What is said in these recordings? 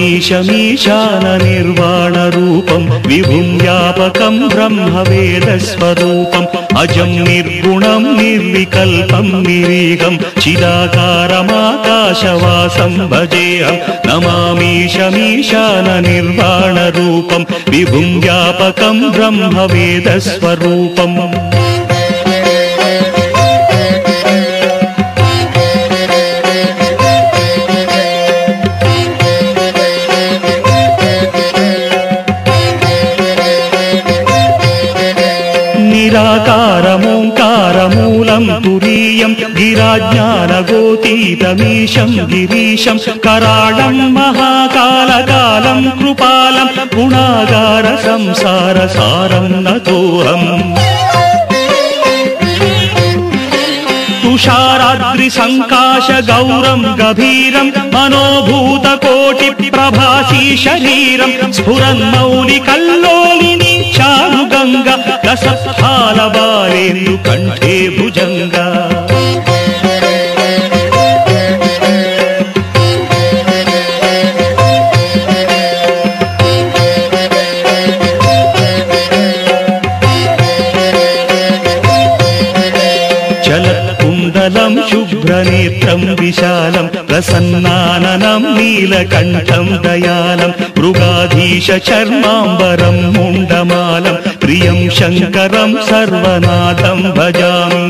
నమామీశమీశాన నిర్వాణ రూపం విభుం వ్యాపకం బ్రహ్మవేదస్వరూపం అజం నిర్గుణం నిర్వికల్పం నిరీహం చిదాకారమాకాశవాసం భజేహం నమామీశమీశాన నిర్వాణ రూపం విభుం వ్యాపకం బ్రహ్మవేదస్వరూపం నిరాకారమోంకారమూలం తురీయం గిరాజ్ఞానగోతీతమీశం గిరీశం కరాళం మహాకాలకాలం కృపాలం గుణాగార సంసార సారం నతోహం తుషారాద్రి సంకాశ గౌరం గభీరం మనోభూత కోటి ప్రభాసీ శరీరం స్ఫురన్ మౌలి కల్లోలిని చారు గంగ రసఫాల బారేందు కంఠే భుజంగా చలత్కుండలం శుభ్రనేత్రం విశాలం ప్రసన్నాననం నీలకంఠం దయాలం మృగాధీశ చర్మాంబరం ముండమాలం ప్రియం శంకరం సర్వనాథం భజామి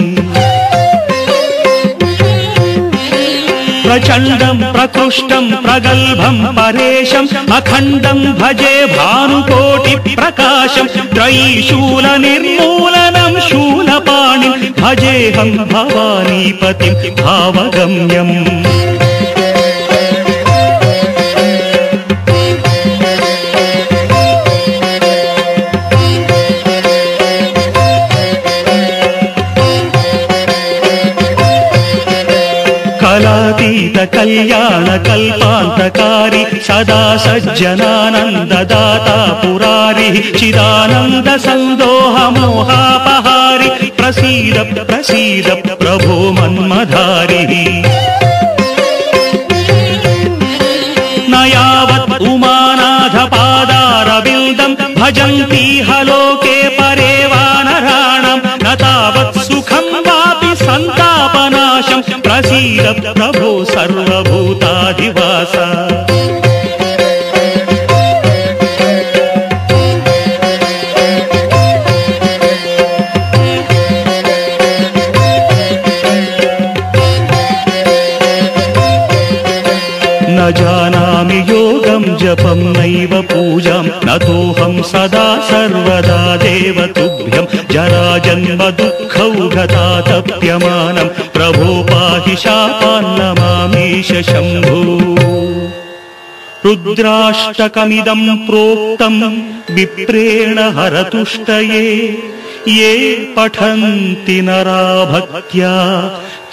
ప్రచండం ప్రకృష్టం ప్రగల్భం పరేశం అఖండం భజే భానుకోటి ప్రకాశం త్రైశూల నిర్మూలనం శూలపాణి భజేహం భవానీపతిం భావగమ్యం కళాతీత కళ్యాణ కల్పాంతకారి సదా సజ్జనానందదాత పురారి చిదానంద సందోహ మోహాపహారి ప్రసీద ప్రసీద ప్రభో మన్మధారి నయావత్ ఉమానాథ పాదారవిందం భజంతీహ లోకే పరే వానరాణం నతావత్ సుఖం వాపి సంతాపనాశం ప్రసీద ప్రభో సర్వభూతాధివాస न जानामि योगं जपं नैव पूजां नतोऽहं सदा सर्वदा देव तुभ्यं जराजन्म दुःखौघतातप्यमानं प्रभो पाहि शापान्नमामीश शम्भो रुद्राष्टकमिदं प्रोक्तं विप्रेण हरतुष्टये ये पठन्ति नरा भक्त्या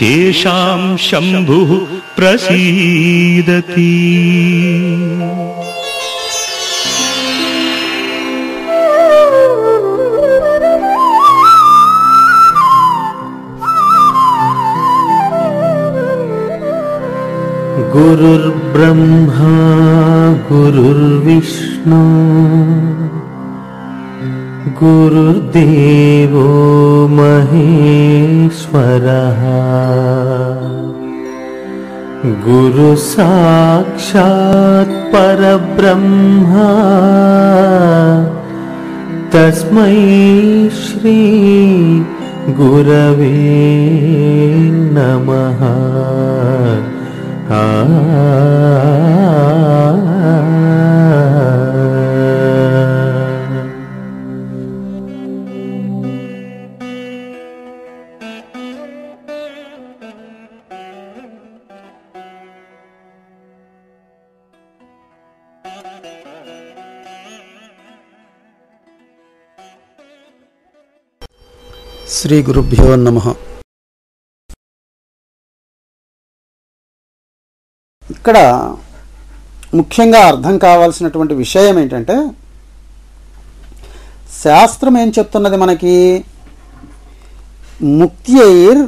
तेषां शम्भुः प्रसीदति गुरुर्ब्रह्मा गुरुर्विष्णु गुरुर्देवो महेश्वरः गुरु साक्षात् परब्रह्मा तस्मै श्री गुरवे नमः శ్రీ గురుభ్యో నమః. ఇక్కడ ముఖ్యంగా అర్థం కావాల్సినటువంటి విషయం ఏంటంటే, శాస్త్రం ఏం చెప్తున్నది మనకి, ముక్త్యైర్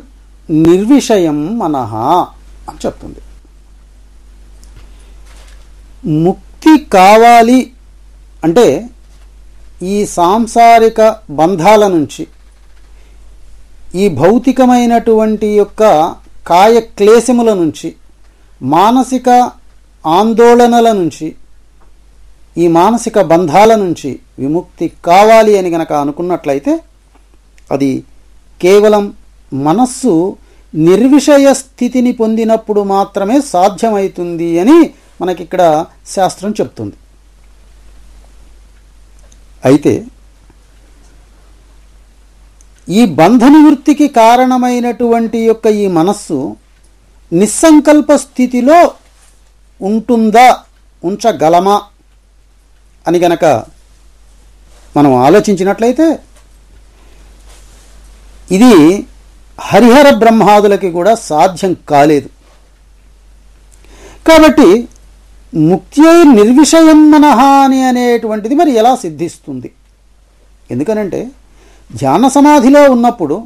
నిర్విషయం మనః అని చెప్తుంది. విముక్తి కావాలి అంటే ఈ సాంసారిక బంధాల నుంచి, ఈ భౌతికమైనటువంటి యొక్క కాయ క్లేశముల నుంచి, మానసిక ఆందోళనల నుంచి, ఈ మానసిక బంధాల నుంచి విముక్తి కావాలి అని గనక అనుకున్నట్లయితే అది కేవలం మనస్సు నిర్విషయ స్థితిని పొందినప్పుడు మాత్రమే సాధ్యమవుతుంది అని మనకిక్కడ శాస్త్రం చెప్తుంది. అయితే ఈ బంధ నివృత్తికి కారణమైనటువంటి యొక్క ఈ మనస్సు నిస్సంకల్ప స్థితిలో ఉంటుందా, ఉంచగలమా అని గనక మనం ఆలోచించినట్లయితే ఇది హరిహర బ్రహ్మాదులకి కూడా సాధ్యం కాలేదు. కాబట్టి ముక్త్యై నిర్విషయం మనః అని అనేటువంటిది మరి ఎలా సిద్ధిస్తుంది? ఎందుకనంటే ధ్యాన సమాధిలో ఉన్నప్పుడు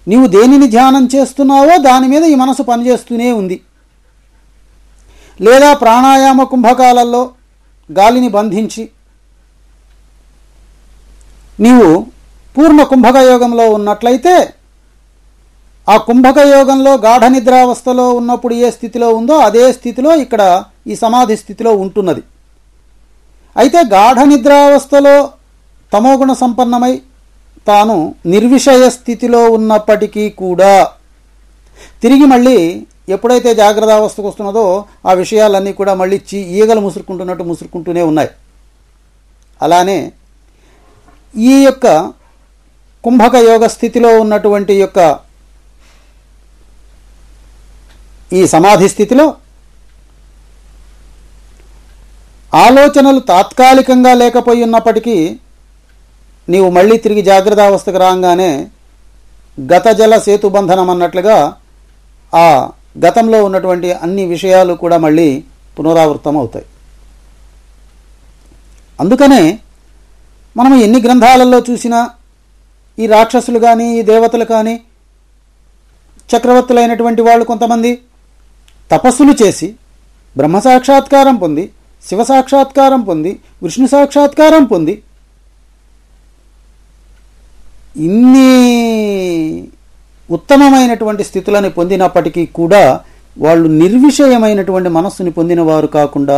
నీవు దేనిని ధ్యానం చేస్తున్నావో దాని మీద ఈ మనసు పనిచేస్తూనే ఉంది. లేదా ప్రాణాయామ కుంభకాలలో గాలిని బంధించి నీవు పూర్ణ కుంభక యోగంలో ఉన్నట్లయితే ఆ కుంభక యోగంలో గాఢ నిద్రావస్థలో ఉన్నప్పుడు ఏ స్థితిలో ఉందో అదే స్థితిలో ఇక్కడ ఈ సమాధి స్థితిలో ఉంటున్నది. అయితే గాఢ నిద్రావస్థలో తమోగుణ సంపన్నమై తాను నిర్విషయ స్థితిలో ఉన్నప్పటికీ కూడా తిరిగి మళ్ళీ ఎప్పుడైతే జాగ్రత్త అవస్థకు వస్తున్నదో ఆ విషయాలన్నీ కూడా మళ్ళీ ఈగలు ముసురుకుంటున్నట్టు ముసురుకుంటూనే ఉన్నాయి. అలానే ఈ యొక్క కుంభక యోగ స్థితిలో ఉన్నటువంటి యొక్క ఈ సమాధి స్థితిలో ఆలోచనలు తాత్కాలికంగా లేకపోయి ఉన్నప్పటికీ నీవు మళ్ళీ తిరిగి జాగ్రత్త అవస్థకు రాగానే గత జల సేతుబంధనం అన్నట్లుగా ఆ గతంలో ఉన్నటువంటి అన్ని విషయాలు కూడా మళ్ళీ పునరావృతం అవుతాయి. అందుకనే మనం ఎన్ని గ్రంథాలలో చూసినా ఈ రాక్షసులు కానీ ఈ దేవతలు కానీ చక్రవర్తులైనటువంటి వాళ్ళు కొంతమంది తపస్సులు చేసి బ్రహ్మ సాక్షాత్కారం పొంది, శివ సాక్షాత్కారం పొంది, విష్ణు సాక్షాత్కారం పొంది ఇన్ని ఉత్తమమైనటువంటి స్థితులను పొందినప్పటికీ కూడా వాళ్ళు నిర్విషయమైనటువంటి మనస్సుని పొందిన వారు కాకుండా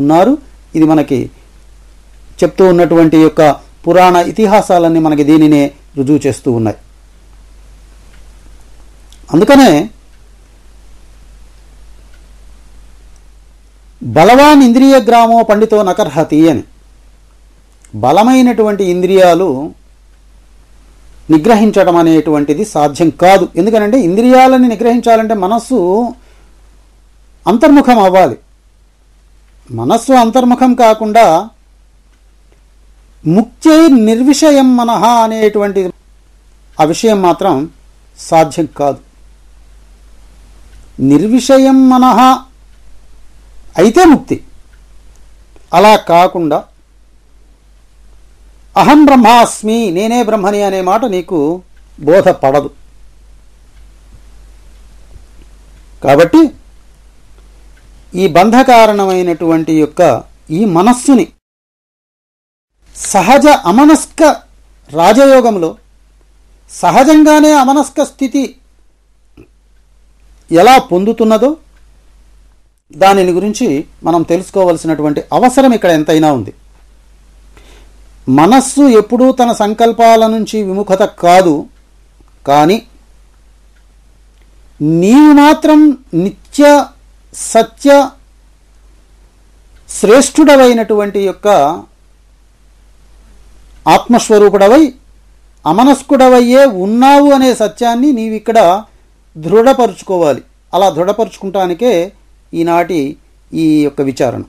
ఉన్నారు. ఇది మనకి చెప్తూ ఉన్నటువంటి యొక్క పురాణ ఇతిహాసాలన్నీ మనకి దీనినే రుజువు చేస్తూ ఉన్నాయి. అందుకనే బలవాన్ ఇంద్రియ గ్రామో పండితో నకర్హతి అని, బలమైనటువంటి ఇంద్రియాలు నిగ్రహించడం అనేటువంటిది సాధ్యం కాదు. ఎందుకనంటే ఇంద్రియాలని నిగ్రహించాలంటే మనస్సు అంతర్ముఖం అవ్వాలి. మనస్సు అంతర్ముఖం కాకుండా ముక్త్యై నిర్విషయం మనః అనేటువంటి ఆ విషయం మాత్రం సాధ్యం కాదు. నిర్విషయం మనః అయితే ముక్తి. అలా కాకుండా అహం బ్రహ్మాస్మి, నేనే బ్రహ్మని అనే మాట నీకు బోధపడదు. కాబట్టి ఈ బంధకారణమైనటువంటి యొక్క ఈ మనస్సుని సహజ అమనస్క రాజయోగంలో సహజంగానే అమనస్క స్థితి ఎలా పొందుతున్నదో దానిని గురించి మనం తెలుసుకోవలసినటువంటి అవసరం ఇక్కడ ఎంతైనా ఉంది. మనస్సు ఎప్పుడూ తన సంకల్పాల నుంచి విముఖత కాదు, కానీ నీవు మాత్రం నిత్య సత్య శ్రేష్ఠుడవైనటువంటి యొక్క ఆత్మస్వరూపుడవై అమనస్కుడవయ్యే ఉన్నావు అనే సత్యాన్ని నీవిక్కడ దృఢపరుచుకోవాలి. అలా దృఢపరుచుకుంటానికే ఈనాటి ఈ యొక్క విచారణ.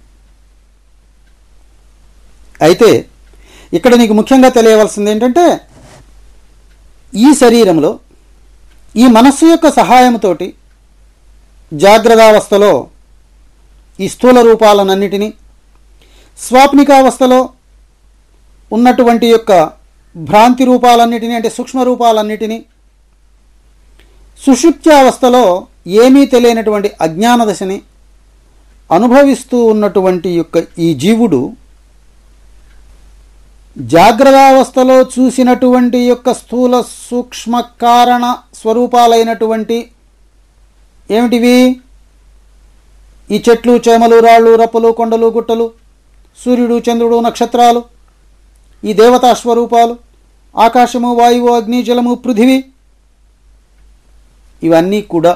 అయితే ఇక్కడ నీకు ముఖ్యంగా తెలియవలసింది ఏంటంటే ఈ శరీరంలో ఈ మనస్సు యొక్క సహాయంతో జాగ్రత్తావస్థలో ఈ స్థూల రూపాలన్నిటినీ, స్వాప్నికావస్థలో ఉన్నటువంటి యొక్క భ్రాంతి రూపాలన్నిటినీ అంటే సూక్ష్మ రూపాలన్నిటినీ, సుషుప్త్యావస్థలో ఏమీ తెలియనటువంటి అజ్ఞాన దశని, అనుభవిస్తూ ఉన్నటువంటి యొక్క ఈ జీవుడు జాగ్రత్తావస్థలో చూసినటువంటి యొక్క స్థూల సూక్ష్మ కారణ స్వరూపాలైనటువంటి ఏమిటివి? ఈ చెట్లు, చేమలు, రాళ్ళు, రప్పలు, కొండలు, గుట్టలు, సూర్యుడు, చంద్రుడు, నక్షత్రాలు, ఈ దేవతా స్వరూపాలు, ఆకాశము, వాయువు, అగ్ని, జలము, పృథివీ, ఇవన్నీ కూడా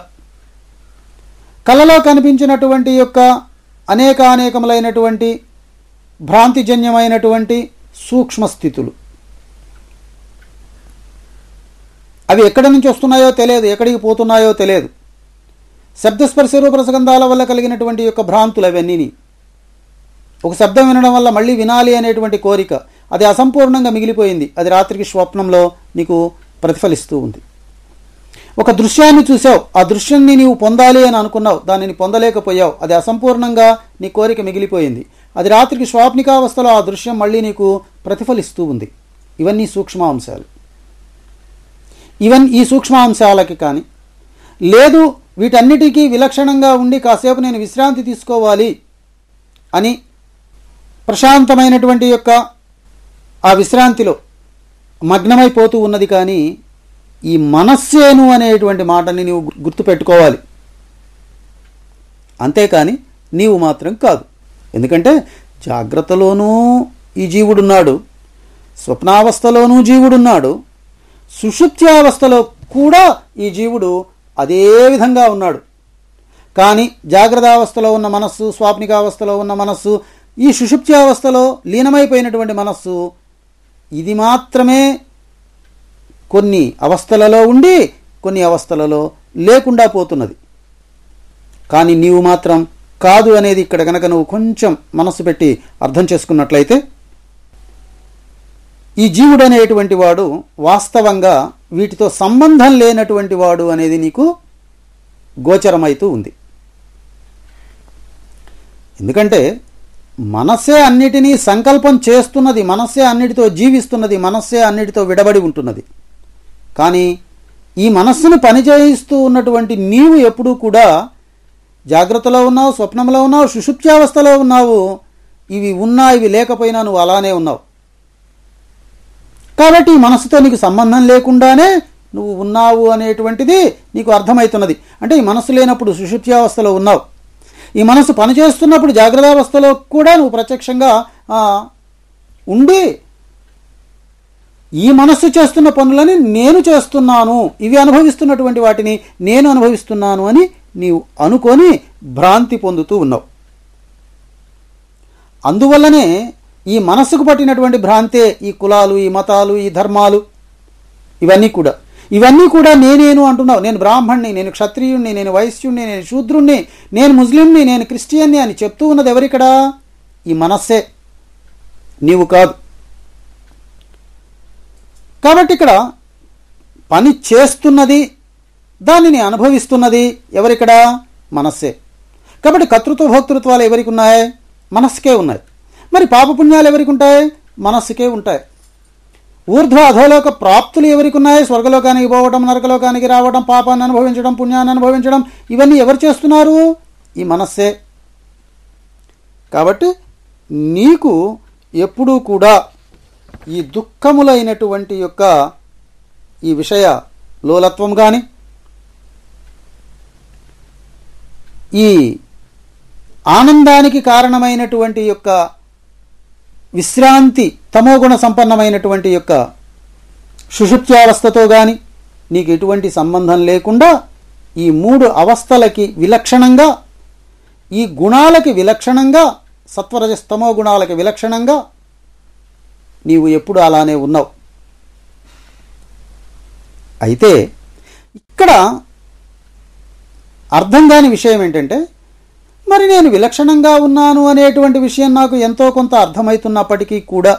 కలలో కనిపించినటువంటి యొక్క అనేకములైనటువంటి భ్రాంతిజన్యమైనటువంటి సూక్ష్మస్థితులు. అవి ఎక్కడి నుంచి వస్తున్నాయో తెలియదు, ఎక్కడికి పోతున్నాయో తెలియదు. శబ్దస్పర్శ రూప రసగంధాల వల్ల కలిగినటువంటి యొక్క భ్రాంతులు అవన్నీ. ఒక శబ్దం వినడం వల్ల మళ్ళీ వినాలి అనేటువంటి కోరిక, అది అసంపూర్ణంగా మిగిలిపోయింది. అది రాత్రికి స్వప్నంలో నీకు ప్రతిఫలిస్తూ ఉంది. ఒక దృశ్యాన్ని చూసావు, ఆ దృశ్యాన్ని నీవు పొందాలి అని అనుకున్నావు, దానిని పొందలేకపోయావు, అది అసంపూర్ణంగా నీ కోరిక మిగిలిపోయింది. అది రాత్రికి స్వాప్నికావస్థలో ఆ దృశ్యం మళ్ళీ నీకు ప్రతిఫలిస్తూ ఉంది. ఇవన్నీ సూక్ష్మాంశాలు. ఈ సూక్ష్మాంశాలకి కానీ లేదు వీటన్నిటికీ విలక్షణంగా ఉండి కాసేపు నేను విశ్రాంతి తీసుకోవాలి అని ప్రశాంతమైనటువంటి యొక్క ఆ విశ్రాంతిలో మగ్నమైపోతూ ఉన్నది. కానీ ఈ మనస్సేను అనేటువంటి మాటని నీవు గుర్తుపెట్టుకోవాలి, అంతేకాని నీవు మాత్రం కాదు. ఎందుకంటే జాగ్రత్తలోనూ ఈ జీవుడున్నాడు, స్వప్నావస్థలోనూ జీవుడున్నాడు, సుషుప్త్యావస్థలో కూడా ఈ జీవుడు అదే విధంగా ఉన్నాడు. కానీ జాగ్రత్తావస్థలో ఉన్న మనస్సు, స్వాప్నికావస్థలో ఉన్న మనస్సు, ఈ సుషుప్త్యావస్థలో లీనమైపోయినటువంటి మనస్సు, ఇది మాత్రమే కొన్ని అవస్థలలో ఉండి కొన్ని అవస్థలలో లేకుండా పోతున్నది. కానీ నీవు మాత్రం కాదు అనేది ఇక్కడ కనుక నువ్వు కొంచెం మనస్సు పెట్టి అర్థం చేసుకున్నట్లయితే, ఈ జీవుడు అనేటువంటి వాడు వాస్తవంగా వీటితో సంబంధం లేనటువంటి వాడు అనేది నీకు గోచరమైతూ ఉంది. ఎందుకంటే మనస్సే అన్నిటినీ సంకల్పం చేస్తున్నది, మనస్సే అన్నిటితో జీవిస్తున్నది, మనస్సే అన్నిటితో విడబడి ఉంటున్నది. కానీ ఈ మనస్సును పనిచేయిస్తూ ఉన్నటువంటి నీవు ఎప్పుడూ కూడా జాగ్రత్తలో ఉన్నావు, స్వప్నంలో ఉన్నావు, సుషుప్త్యావస్థలో ఉన్నావు. ఇవి ఉన్నా ఇవి లేకపోయినా నువ్వు అలానే ఉన్నావు. కాబట్టి ఈ మనస్సుతో నీకు సంబంధం లేకుండానే నువ్వు ఉన్నావు అనేటువంటిది నీకు అర్థమవుతున్నది. అంటే ఈ మనస్సు లేనప్పుడు సుషుప్త్యావస్థలో ఉన్నావు, ఈ మనస్సు పనిచేస్తున్నప్పుడు జాగ్రత్తావస్థలో కూడా నువ్వు ప్రత్యక్షంగా ఉండి ఈ మనస్సు చేస్తున్న పనులని నేను చేస్తున్నాను, ఇవి అనుభవిస్తున్నటువంటి వాటిని నేను అనుభవిస్తున్నాను అని నీవు అనుకొని భ్రాంతి పొందుతూ ఉన్నావు. అందువల్లనే ఈ మనస్సుకు పట్టినటువంటి భ్రాంతే ఈ కులాలు, ఈ మతాలు, ఈ ధర్మాలు, ఇవన్నీ కూడా నేనేను అంటున్నావు. నేను బ్రాహ్మణ్ణి, నేను క్షత్రియుణ్ణి, నేను వైశ్యుణ్ణి, నేను శూద్రుణ్ణి, నేను ముస్లింని, నేను క్రిస్టియన్ని అని చెప్తూ ఉన్నది ఎవరిక్కడ? ఈ మనస్సే, నీవు కాదు. కాబట్టి ఇక్కడ పని చేస్తున్నది, దానిని అనుభవిస్తున్నది ఎవరిక్కడ? మనస్సే. కాబట్టి కర్తృత్వ భోక్తృత్వాలు ఎవరికి ఉన్నాయి? మనస్సుకే ఉన్నాయి. మరి పాపపుణ్యాలు ఎవరికి ఉంటాయి? మనస్సుకే ఉంటాయి. ఊర్ధ్వ అధోలోక ప్రాప్తులు ఎవరికి ఉన్నాయి? స్వర్గలోకానికి పోవడం, నరకలోకానికి రావడం, పాపాన్ని అనుభవించడం, పుణ్యాన్ని అనుభవించడం, ఇవన్నీ ఎవరు చేస్తున్నారు? ఈ మనస్సే. కాబట్టి నీకు ఎప్పుడూ కూడా ఈ దుఃఖములైనటువంటి యొక్క ఈ విషయ లోలత్వం కానీ, ఈ ఆనందానికి కారణమైనటువంటి యొక్క విశ్రాంతి తమోగుణ సంపన్నమైనటువంటి యొక్క సుషుప్త్యావస్థతో కానీ నీకు ఎటువంటి సంబంధం లేకుండా ఈ మూడు అవస్థలకి విలక్షణంగా, ఈ గుణాలకి విలక్షణంగా, సత్వరజస్తమో గుణాలకి విలక్షణంగా నీవు ఎప్పుడు అలానే ఉన్నావు. అయితే ఇక్కడ అర్థం కాని విషయం ఏంటంటే, మరి నేను విలక్షణంగా ఉన్నాను అనేటువంటి విషయం నాకు ఎంతో కొంత అర్థమవుతున్నప్పటికీ కూడా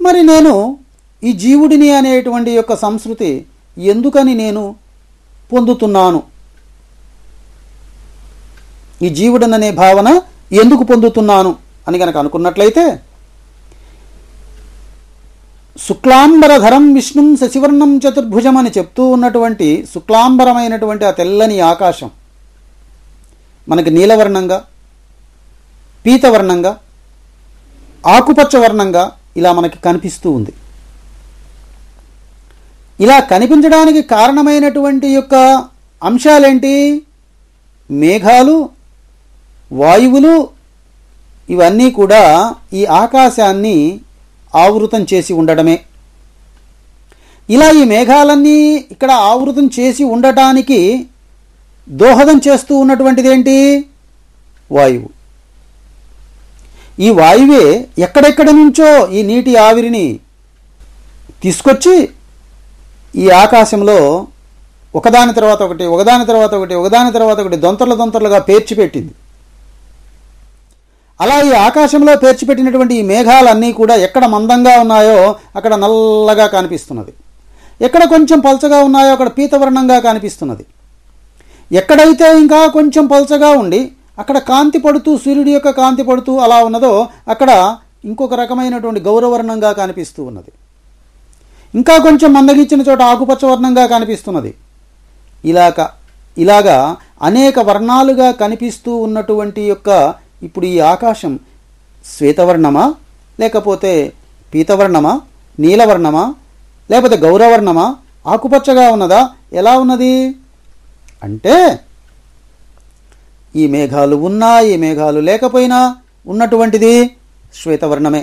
మరి నేను ఈ జీవుడిని అనేటువంటి యొక్క సంస్కృతి ఎందుకని నేను పొందుతున్నాను, ఈ జీవుడననే భావన ఎందుకు పొందుతున్నాను అని కనుక అనుకున్నట్లయితే, శుక్లాంబరధరం విష్ణుం శశివర్ణం చతుర్భుజం అని చెప్తూ ఉన్నటువంటి శుక్లాంబరమైనటువంటి ఆ తెల్లని ఆకాశం, మనకి నీలవర్ణంగా, పీతవర్ణంగా, ఆకుపచ్చ వర్ణంగా ఇలా మనకి కనిపిస్తూ ఉంది. ఇలా కనిపించడానికి కారణమైనటువంటి యొక్క అంశాలేంటి? మేఘాలు, వాయువులు, ఇవన్నీ కూడా ఈ ఆకాశాన్ని ఆవృతం చేసి ఉండడమే. ఇలా ఈ మేఘాలన్నీ ఇక్కడ ఆవృతం చేసి ఉండటానికి దోహదం చేస్తూ ఉన్నటువంటిది ఏంటి? వాయువు. ఈ వాయువే ఎక్కడెక్కడి నుంచో ఈ నీటి ఆవిరిని తీసుకొచ్చి ఈ ఆకాశంలో ఒకదాని తర్వాత ఒకటి, ఒకదాని తర్వాత ఒకటి, ఒకదాని తర్వాత ఒకటి దొంతర్లుగా పేర్చిపెట్టింది. అలా ఈ ఆకాశంలో పేర్చిపెట్టినటువంటి ఈ మేఘాలన్నీ కూడా ఎక్కడ మందంగా ఉన్నాయో అక్కడ నల్లగా కనిపిస్తున్నది, ఎక్కడ కొంచెం పల్చగా ఉన్నాయో అక్కడ పీతవర్ణంగా కనిపిస్తున్నది, ఎక్కడైతే ఇంకా కొంచెం పల్చగా ఉండి అక్కడ కాంతి పడుతూ, సూర్యుడి యొక్క కాంతి పడుతూ అలా ఉన్నదో అక్కడ ఇంకొక రకమైనటువంటి గౌరవర్ణంగా కనిపిస్తూ ఉన్నది, ఇంకా కొంచెం మందగించిన చోట ఆకుపచ్చ వర్ణంగా కనిపిస్తున్నది. ఇలాగా అనేక వర్ణాలుగా కనిపిస్తూ ఉన్నటువంటి యొక్క ఇప్పుడు ఈ ఆకాశం శ్వేతవర్ణమా, లేకపోతే పీతవర్ణమా, నీలవర్ణమా, లేకపోతే గౌరవర్ణమా, ఆకుపచ్చగా ఉన్నదా, ఎలా ఉన్నది అంటే ఈ మేఘాలు ఉన్నా ఈ మేఘాలు లేకపోయినా ఉన్నటువంటిది శ్వేతవర్ణమే.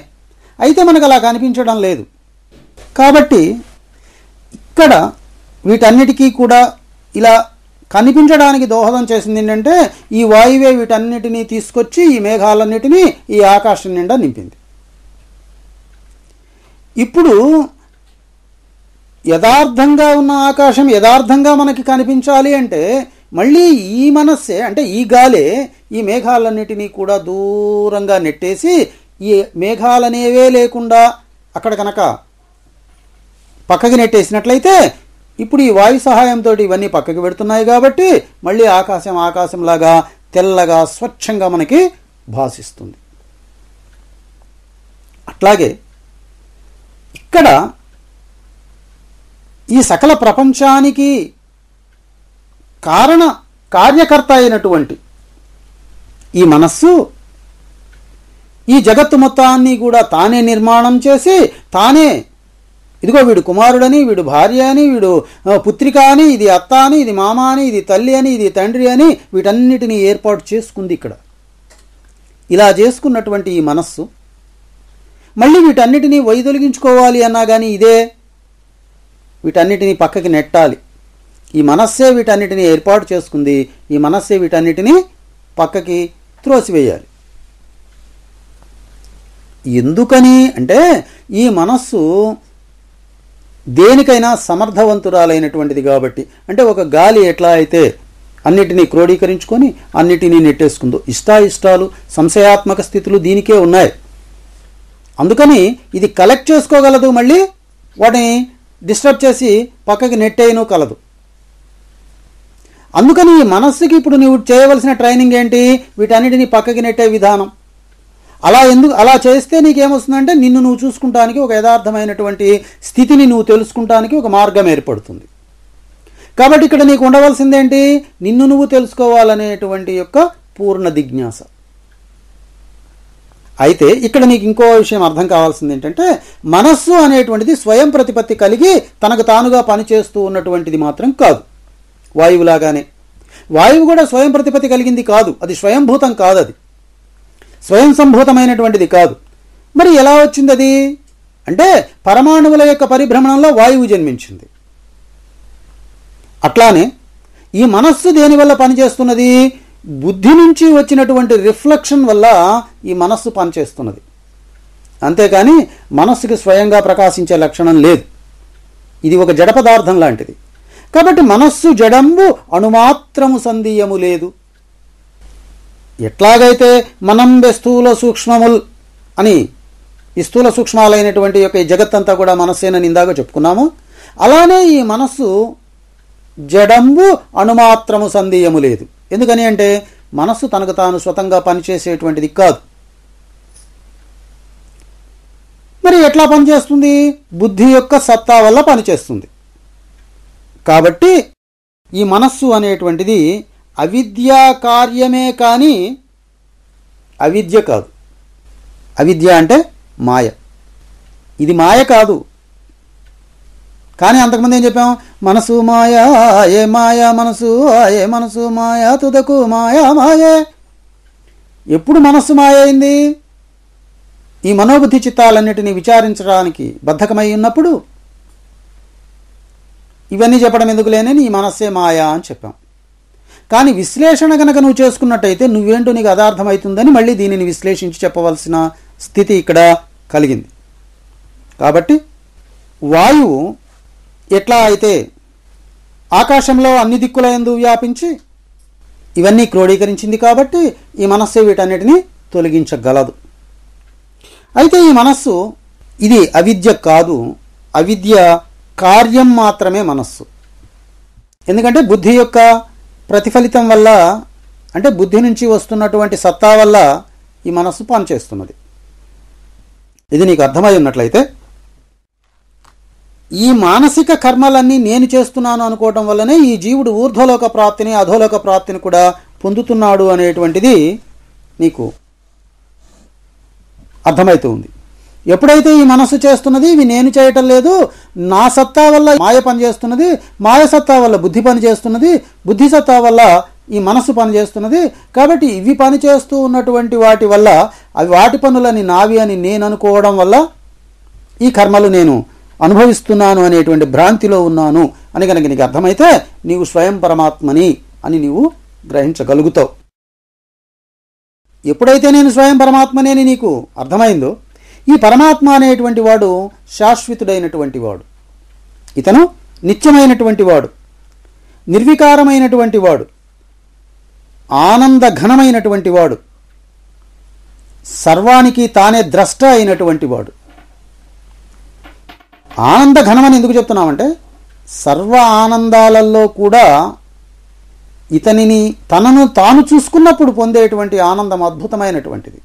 అయితే మనకు అలా కనిపించడం లేదు. కాబట్టి ఇక్కడ వీటన్నిటికీ కూడా ఇలా కనిపించడానికి దోహదం చేసింది ఏంటంటే ఈ వాయువే వీటన్నిటినీ తీసుకొచ్చి ఈ మేఘాలన్నిటినీ ఈ ఆకాశం నిండా నింపింది. ఇప్పుడు యథార్థంగా ఉన్న ఆకాశం యథార్థంగా మనకి కనిపించాలి అంటే మళ్ళీ ఈ మనస్సే, అంటే ఈ గాలే ఈ మేఘాలన్నిటినీ కూడా దూరంగా నెట్టేసి ఈ మేఘాలనేవే లేకుండా అక్కడ కనుక పక్కకి నెట్టేసినట్లయితే ఇప్పుడు ఈ వాయు సహాయంతో ఇవన్నీ పక్కకి పెడుతున్నాయి కాబట్టి మళ్ళీ ఆకాశంలాగా తెల్లగా స్వచ్ఛంగా మనకి భాసిస్తుంది. అట్లాగే ఇక్కడ ఈ సకల ప్రపంచానికి కార్యకర్త అయినటువంటి ఈ మనస్సు ఈ జగత్తు మొత్తాన్ని కూడా తానే నిర్మాణం చేసి తానే ఇదిగో వీడు కుమారుడని, వీడు భార్య అని, వీడు పుత్రిక అని, ఇది అత్త అని, ఇది మామ అని, ఇది తల్లి అని, ఇది తండ్రి అని వీటన్నిటినీ ఏర్పాటు చేసుకుంది. ఇక్కడ ఇలా చేసుకున్నటువంటి ఈ మనస్సు మళ్ళీ వీటన్నిటినీ వైదొలిగించుకోవాలి అన్నా కానీ ఇదే వీటన్నిటినీ పక్కకి నెట్టాలి. ఈ మనస్సే వీటన్నిటినీ ఏర్పాటు చేసుకుంది, ఈ మనస్సే వీటన్నిటినీ పక్కకి త్రోసివేయాలి. ఎందుకని అంటే ఈ మనస్సు దేనికైనా సమర్థవంతురాలైనటువంటిది కాబట్టి. అంటే ఒక గాలి ఎట్లా అయితే అన్నిటినీ క్రోడీకరించుకొని అన్నిటినీ నెట్టేసుకుందో, ఇష్టాయిష్టాలు సంశయాత్మక స్థితులు దీనికే ఉన్నాయి. అందుకని ఇది కలెక్ట్ చేసుకోగలదు, మళ్ళీ వాటిని డిస్టర్బ్ చేసి పక్కకి నెట్టేయను కలదు. అందుకని ఈ మనస్సుకి ఇప్పుడు నువ్వు చేయవలసిన ట్రైనింగ్ ఏంటి? వీటన్నిటినీ పక్కకి నెట్టే విధానం. అలా చేస్తే నీకేమొస్తుందంటే నిన్ను నువ్వు చూసుకుంటానికి ఒక యథార్థమైనటువంటి స్థితిని నువ్వు తెలుసుకుంటానికి ఒక మార్గం ఏర్పడుతుంది. కాబట్టి ఇక్కడ నీకు ఉండవలసిందేంటి? నిన్ను నువ్వు తెలుసుకోవాలనేటువంటి యొక్క పూర్ణ జిజ్ఞాస. అయితే ఇక్కడ నీకు ఇంకో విషయం అర్థం కావాల్సింది ఏంటంటే మనస్సు అనేటువంటిది స్వయం ప్రతిపత్తి కలిగి తనకు తానుగా పనిచేస్తూ ఉన్నటువంటిది మాత్రం కాదు. వాయువులాగానే వాయువు కూడా స్వయం ప్రతిపత్తి కలిగింది కాదు, అది స్వయంభూతం కాదు, అది స్వయం సంభూతమైనటువంటిది కాదు. మరి ఎలా వచ్చింది అది అంటే పరమాణువుల యొక్క పరిభ్రమణంలో వాయువు జన్మించింది. అట్లానే ఈ మనస్సు దేనివల్ల పనిచేస్తున్నది? బుద్ధి నుంచి వచ్చినటువంటి రిఫ్లెక్షన్ వల్ల ఈ మనస్సు పనిచేస్తున్నది. అంతేకాని మనస్సుకి స్వయంగా ప్రకాశించే లక్షణం లేదు. ఇది ఒక జడ పదార్థం లాంటిది. కాబట్టి మనస్సు జడంబు అణుమాత్రము సందేయము లేదు. ఎట్లాగైతే మనంబె స్థూల సూక్ష్మముల్ అని ఈ స్థూల సూక్ష్మాలైనటువంటి యొక్క ఈ జగత్తంతా కూడా మనస్సేనని ఇందాక చెప్పుకున్నాము, అలానే ఈ మనస్సు జడంబు అణుమాత్రము సందేయము లేదు. ఎందుకని అంటే మనస్సు తనకు తాను స్వతంగా పనిచేసేటువంటిది కాదు. మరి ఎట్లా పనిచేస్తుంది? బుద్ధి యొక్క సత్తా వల్ల పనిచేస్తుంది. కాబట్టి ఈ మనస్సు అనేటువంటిది అవిద్యా కార్యమే కానీ అవిద్య కాదు. అవిద్య అంటే మాయ. ఇది మాయ కాదు. కానీ అంతకుముందు ఏం చెప్పాం? మనసు మాయా ఏ మాయా మనసు ఏ మనసు మాయా తుదకు మాయా మాయే. ఎప్పుడు మనస్సు మాయ అయింది? ఈ మనోబుద్ధి చిత్తాలన్నిటినీ విచారించడానికి బద్ధకమై ఉన్నప్పుడు ఇవన్నీ చెప్పడం ఎందుకు లేనని ఈ మనస్సే మాయా అని చెప్పాం. కానీ విశ్లేషణ కనుక నువ్వు చేసుకున్నట్టయితే నువ్వేంటో నీకు అదార్థమవుతుందని మళ్ళీ దీనిని విశ్లేషించి చెప్పవలసిన స్థితి ఇక్కడ కలిగింది. కాబట్టి వాయువు ఎట్లా అయితే ఆకాశంలో అన్ని దిక్కుల యందు వ్యాపించి ఇవన్నీ క్రోడీకరించింది కాబట్టి ఈ మనస్సే వీటన్నిటినీ తొలగించగలదు. అయితే ఈ మనస్సు ఇది అవిద్య కాదు, అవిద్య కార్యం మాత్రమే మనస్సు. ఎందుకంటే బుద్ధి యొక్క ప్రతిఫలితం వల్ల, అంటే బుద్ధి నుంచి వస్తున్నటువంటి సత్తా వల్ల ఈ మనస్సు పనిచేస్తున్నది. ఇది నీకు అర్థమై ఉన్నట్లయితే ఈ మానసిక కర్మలన్నీ నేను చేస్తున్నాను అనుకోవటం వల్లనే ఈ జీవుడు ఊర్ధ్వలోక ప్రాప్తిని అధోలోక ప్రాప్తిని కూడా పొందుతున్నాడు అనేటువంటిది నీకు అర్థమవుతూ ఉంది. ఎప్పుడైతే ఈ మనస్సు చేస్తున్నది ఇవి నేను చేయటం లేదు, నా సత్తా వల్ల మాయ పనిచేస్తున్నది, మాయ సత్తా వల్ల బుద్ధి పనిచేస్తున్నది, బుద్ధి సత్తా వల్ల ఈ మనస్సు పనిచేస్తున్నది, కాబట్టి ఇవి పనిచేస్తూ ఉన్నటువంటి వాటి వల్ల అవి వాటి పనులని నావి అని నేను అనుకోవడం వల్ల ఈ కర్మలు నేను అనుభవిస్తున్నాను అనేటువంటి భ్రాంతిలో ఉన్నాను అని కనుక నీకు అర్థమైతే నీవు స్వయం పరమాత్మని అని నీవు గ్రహించగలుగుతావు. ఎప్పుడైతే నేను స్వయం పరమాత్మని అని నీకు అర్థమైందో ఈ పరమాత్మ అనేటువంటి వాడు శాశ్వతుడైనటువంటి వాడు, ఇతను నిత్యమైనటువంటి వాడు, నిర్వికారమైనటువంటి వాడు, ఆనంద ఘనమైనటువంటి వాడు, సర్వానికి తానే ద్రష్ట అయినటువంటి వాడు. ఆనంద ఘనమని ఎందుకు చెప్తున్నామంటే సర్వ ఆనందాలలో కూడా ఇతనిని తనను తాను చూసుకున్నప్పుడు పొందేటువంటి ఆనందం అద్భుతమైనటువంటిది.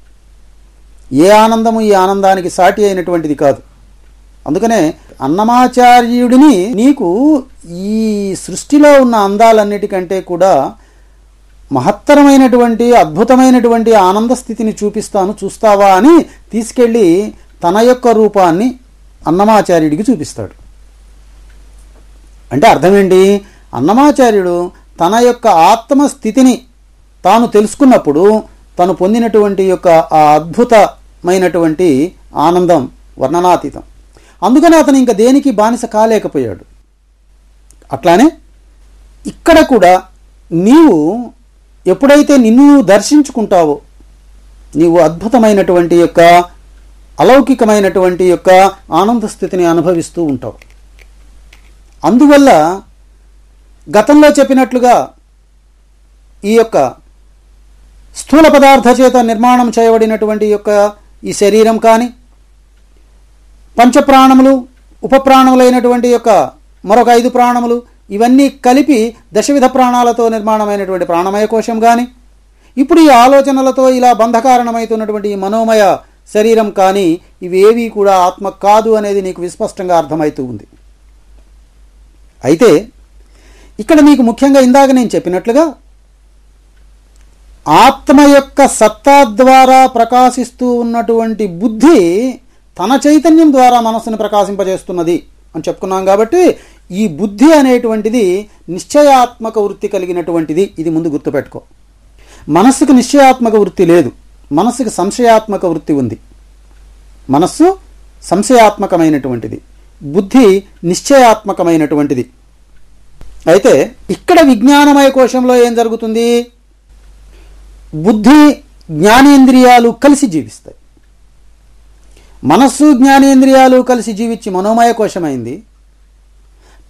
ఏ ఆనందము ఈ ఆనందానికి సాటి అయినటువంటిది కాదు. అందుకనే అన్నమాచార్యుడిని నీకు ఈ సృష్టిలో ఉన్న అందాలన్నిటికంటే కూడా మహత్తరమైనటువంటి అద్భుతమైనటువంటి ఆనంద స్థితిని చూపిస్తాను, చూస్తావా అని తీసుకెళ్ళి తన యొక్క రూపాన్ని అన్నమాచార్యుడికి చూపిస్తాడు. అంటే అర్థమేంటి? అన్నమాచార్యుడు తన యొక్క ఆత్మస్థితిని తాను తెలుసుకున్నప్పుడు తను పొందినటువంటి యొక్క ఆ అద్భుతమైనటువంటి ఆనందం వర్ణనాతీతం. అందుకని అతను ఇంకా దేనికి బానిస కాలేకపోయాడు. అట్లానే ఇక్కడ కూడా నీవు ఎప్పుడైతే నిన్ను దర్శించుకుంటావో నీవు అద్భుతమైనటువంటి యొక్క అలౌకికమైనటువంటి యొక్క ఆనంద స్థితిని అనుభవిస్తూ ఉంటావు. అందువల్ల గతంలో చెప్పినట్లుగా ఈ యొక్క స్థూల పదార్థ చేత నిర్మాణం చేయబడినటువంటి యొక్క ఈ శరీరం కానీ, పంచప్రాణములు ఉపప్రాణములైనటువంటి యొక్క మరొక 5 ప్రాణములు ఇవన్నీ కలిపి దశవిధ ప్రాణాలతో నిర్మాణమైనటువంటి ప్రాణమయ కోశం కానీ, ఇప్పుడు ఈ ఆలోచనలతో ఇలా బంధకారణమవుతున్నటువంటి ఈ మనోమయ శరీరం కానీ ఇవేవీ కూడా ఆత్మ కాదు అనేది నీకు విస్పష్టంగా అర్థమవుతూ ఉంది. అయితే ఇక్కడ నీకు ముఖ్యంగా ఇందాక నేను చెప్పినట్లుగా ఆత్మ యొక్క సత్తా ద్వారా ప్రకాశిస్తూ ఉన్నటువంటి బుద్ధి తన చైతన్యం ద్వారా మనస్సును ప్రకాశింపజేస్తున్నది అని చెప్పుకున్నాం. కాబట్టి ఈ బుద్ధి అనేటువంటిది నిశ్చయాత్మక వృత్తి కలిగినటువంటిది. ఇది ముందు గుర్తుపెట్టుకో. మనస్సుకు నిశ్చయాత్మక వృత్తి లేదు, మనస్సుకు సంశయాత్మక వృత్తి ఉంది. మనస్సు సంశయాత్మకమైనటువంటిది, బుద్ధి నిశ్చయాత్మకమైనటువంటిది. అయితే ఇక్కడ విజ్ఞానమయ కోశంలో ఏం జరుగుతుంది? బుద్ధి జ్ఞానేంద్రియాలు కలిసి జీవిస్తాయి. మనస్సు జ్ఞానేంద్రియాలు కలిసి జీవించి మనోమయ కోశమైంది,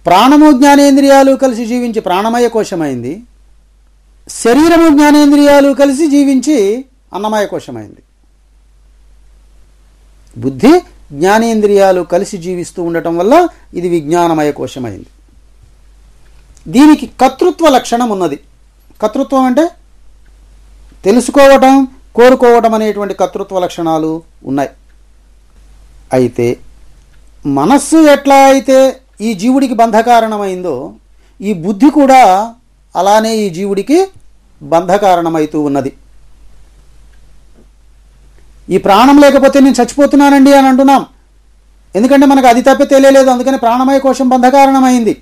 ప్రాణము జ్ఞానేంద్రియాలు కలిసి జీవించి ప్రాణమయ కోశమైంది, శరీరము జ్ఞానేంద్రియాలు కలిసి జీవించి అన్నమయ కోశమైంది. బుద్ధి జ్ఞానేంద్రియాలు కలిసి జీవిస్తూ ఉండటం వల్ల ఇది విజ్ఞానమయ కోశమైంది. దీనికి కర్తృత్వ లక్షణం ఉన్నది. కర్తృత్వం అంటే తెలుసుకోవటం, కోరుకోవటం అనేటువంటి కర్తృత్వ లక్షణాలు ఉన్నాయి. అయితే మనస్సు ఎట్లా అయితే ఈ జీవుడికి బంధకారణమైందో ఈ బుద్ధి కూడా అలానే ఈ జీవుడికి బంధకారణమైతూ ఉన్నది. ఈ ప్రాణం లేకపోతే నేను చచ్చిపోతున్నానండి అని అంటున్నాం. ఎందుకంటే మనకు అది తప్పే తెలియలేదు, అందుకని ప్రాణమయ కోశం బంధకారణమైంది.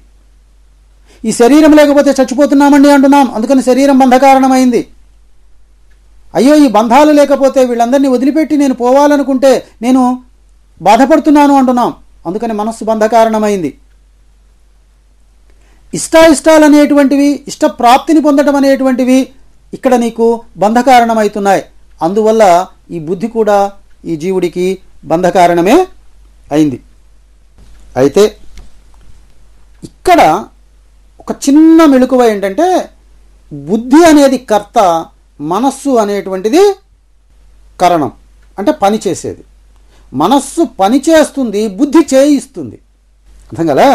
ఈ శరీరం లేకపోతే చచ్చిపోతున్నామండి అంటున్నాం, అందుకని శరీరం బంధకారణమైంది. అయ్యో ఈ బంధాలు లేకపోతే వీళ్ళందరినీ వదిలిపెట్టి నేను పోవాలనుకుంటే నేను బాధపడుతున్నాను అంటున్నాం, అందుకని మనస్సు బంధకారణమైంది. ఇష్టాయిష్టాలు అనేటువంటివి, ఇష్టప్రాప్తిని పొందడం అనేటువంటివి ఇక్కడ నీకు బంధకారణమవుతున్నాయి. అందువల్ల ఈ బుద్ధి కూడా ఈ జీవుడికి బంధకారణమే అయింది. అయితే ఇక్కడ ఒక చిన్న మెళుకువ ఏంటంటే, బుద్ధి అనేది కర్త, మనస్సు అనేటువంటిది కరణం, అంటే పని చేసేది. మనస్సు పని చేస్తుంది, బుద్ధి చేయిస్తుంది. అర్థం కదా?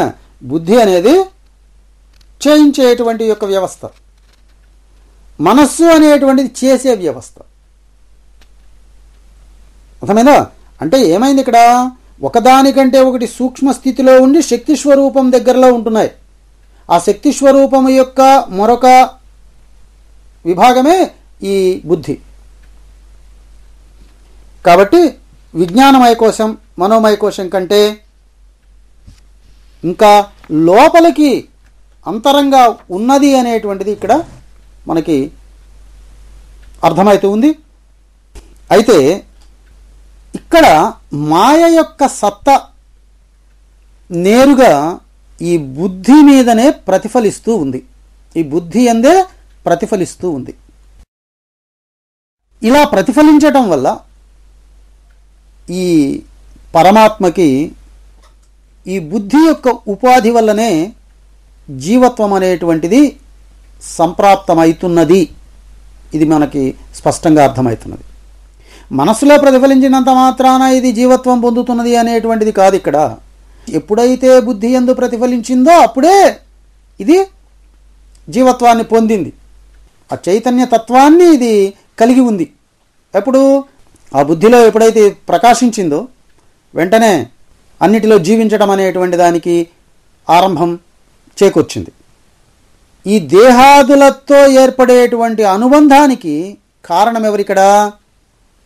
బుద్ధి అనేది చేయించేటువంటి యొక్క వ్యవస్థ, మనస్సు అనేటువంటిది చేసే వ్యవస్థ. అర్థమైందా? అంటే ఏమైంది ఇక్కడ, ఒకదానికంటే ఒకటి సూక్ష్మ స్థితిలో ఉండి శక్తి స్వరూపం దగ్గరలో ఉంటున్నాయి. ఆ శక్తి స్వరూపం యొక్క మరొక విభాగమే ఈ బుద్ధి. కాబట్టి విజ్ఞానమయ కోశం మనోమయ కోశం కంటే ఇంకా లోపలికి అంతరంగా ఉన్నది అనేటువంటిది ఇక్కడ మనకి అర్థమవుతూ ఉంది. అయితే ఇక్కడ మాయ యొక్క సత్తా నేరుగా ఈ బుద్ధి మీదనే ప్రతిఫలిస్తూ ఉంది, ఈ బుద్ధి అందే ప్రతిఫలిస్తూ ఉంది. ఇలా ప్రతిఫలించటం వల్ల ఈ పరమాత్మకి ఈ బుద్ధి యొక్క ఉపాధి వల్లనే జీవత్వం అనేటువంటిది సంప్రాప్తమవుతున్నది. ఇది మనకి స్పష్టంగా అర్థమవుతున్నది. మనస్సులో ప్రతిఫలించినంత మాత్రాన ఇది జీవత్వం పొందుతున్నది అనేటువంటిది కాదు. ఇక్కడ ఎప్పుడైతే బుద్ధి యందు ప్రతిఫలించిందో అప్పుడే ఇది జీవత్వాన్ని పొందింది, ఆ చైతన్య తత్వాన్ని ఇది కలిగి ఉంది. ఎప్పుడు ఆ బుద్ధిలో ఎప్పుడైతే ప్రకాశించిందో వెంటనే అన్నిటిలో జీవించడం అనేటువంటి దానికి ఆరంభం చేకూర్చింది. ఈ దేహాదులతో ఏర్పడేటువంటి అనుబంధానికి కారణం ఎవరిక్కడ?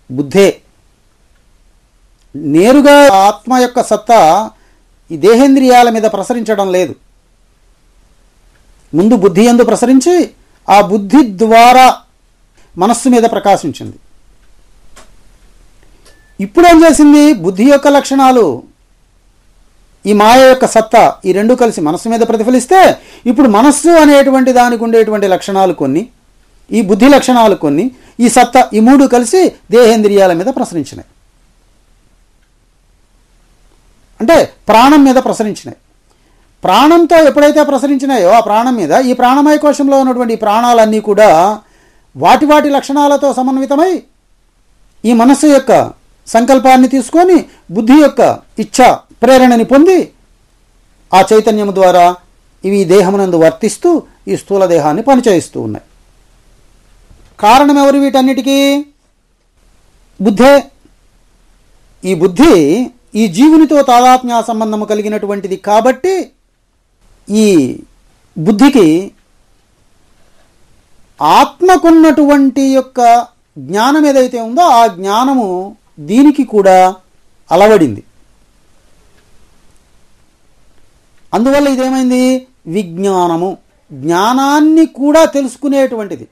బుద్ధే. నేరుగా ఆత్మ యొక్క సత్తా ఈ దేహేంద్రియాల మీద ప్రసరించడం లేదు. ముందు బుద్ధి యందు ప్రసరించి ఆ బుద్ధి ద్వారా మనస్సు మీద ప్రకాశించింది. ఇప్పుడు ఏం చేసింది? బుద్ధి యొక్క లక్షణాలు, ఈ మాయ యొక్క సత్తా, ఈ రెండు కలిసి మనస్సు మీద ప్రతిఫలిస్తే ఇప్పుడు మనస్సు అనేటువంటి దానికి ఉండేటువంటి లక్షణాలు కొన్ని, ఈ బుద్ధి లక్షణాలు కొన్ని, ఈ సత్తా, ఈ మూడు కలిసి దేహేంద్రియాల మీద ప్రసరించినాయి. అంటే ప్రాణం మీద ప్రసరించినాయి. ప్రాణంతో ఎప్పుడైతే ప్రసరించినాయో ఆ ప్రాణం మీద ఈ ప్రాణమయ కోశంలో ఉన్నటువంటి ఈ ప్రాణాలన్నీ కూడా వాటి వాటి లక్షణాలతో సమన్వితమై ఈ మనస్సు యొక్క సంకల్పాన్ని తీసుకొని బుద్ధి యొక్క ఇచ్ఛ ప్రేరణని పొంది ఆ చైతన్యము ద్వారా ఇవి దేహమునందు వర్తిస్తూ ఈ స్థూల దేహాన్ని పనిచేయిస్తూ ఉన్నాయి. కారణం ఎవరు వీటన్నిటికీ? బుద్ధే. ఈ బుద్ధి ఈ జీవునితో తాదాత్మ్య సంబంధము కలిగినటువంటిది కాబట్టి ఈ బుద్ధికి ఆత్మకున్నటువంటి యొక్క జ్ఞానం ఏదైతే ఉందో ఆ జ్ఞానము దీనికి కూడా అలవడింది. అందువల్ల ఇదేమైంది? విజ్ఞానము, జ్ఞానాన్ని కూడా తెలుసుకునేటువంటిది,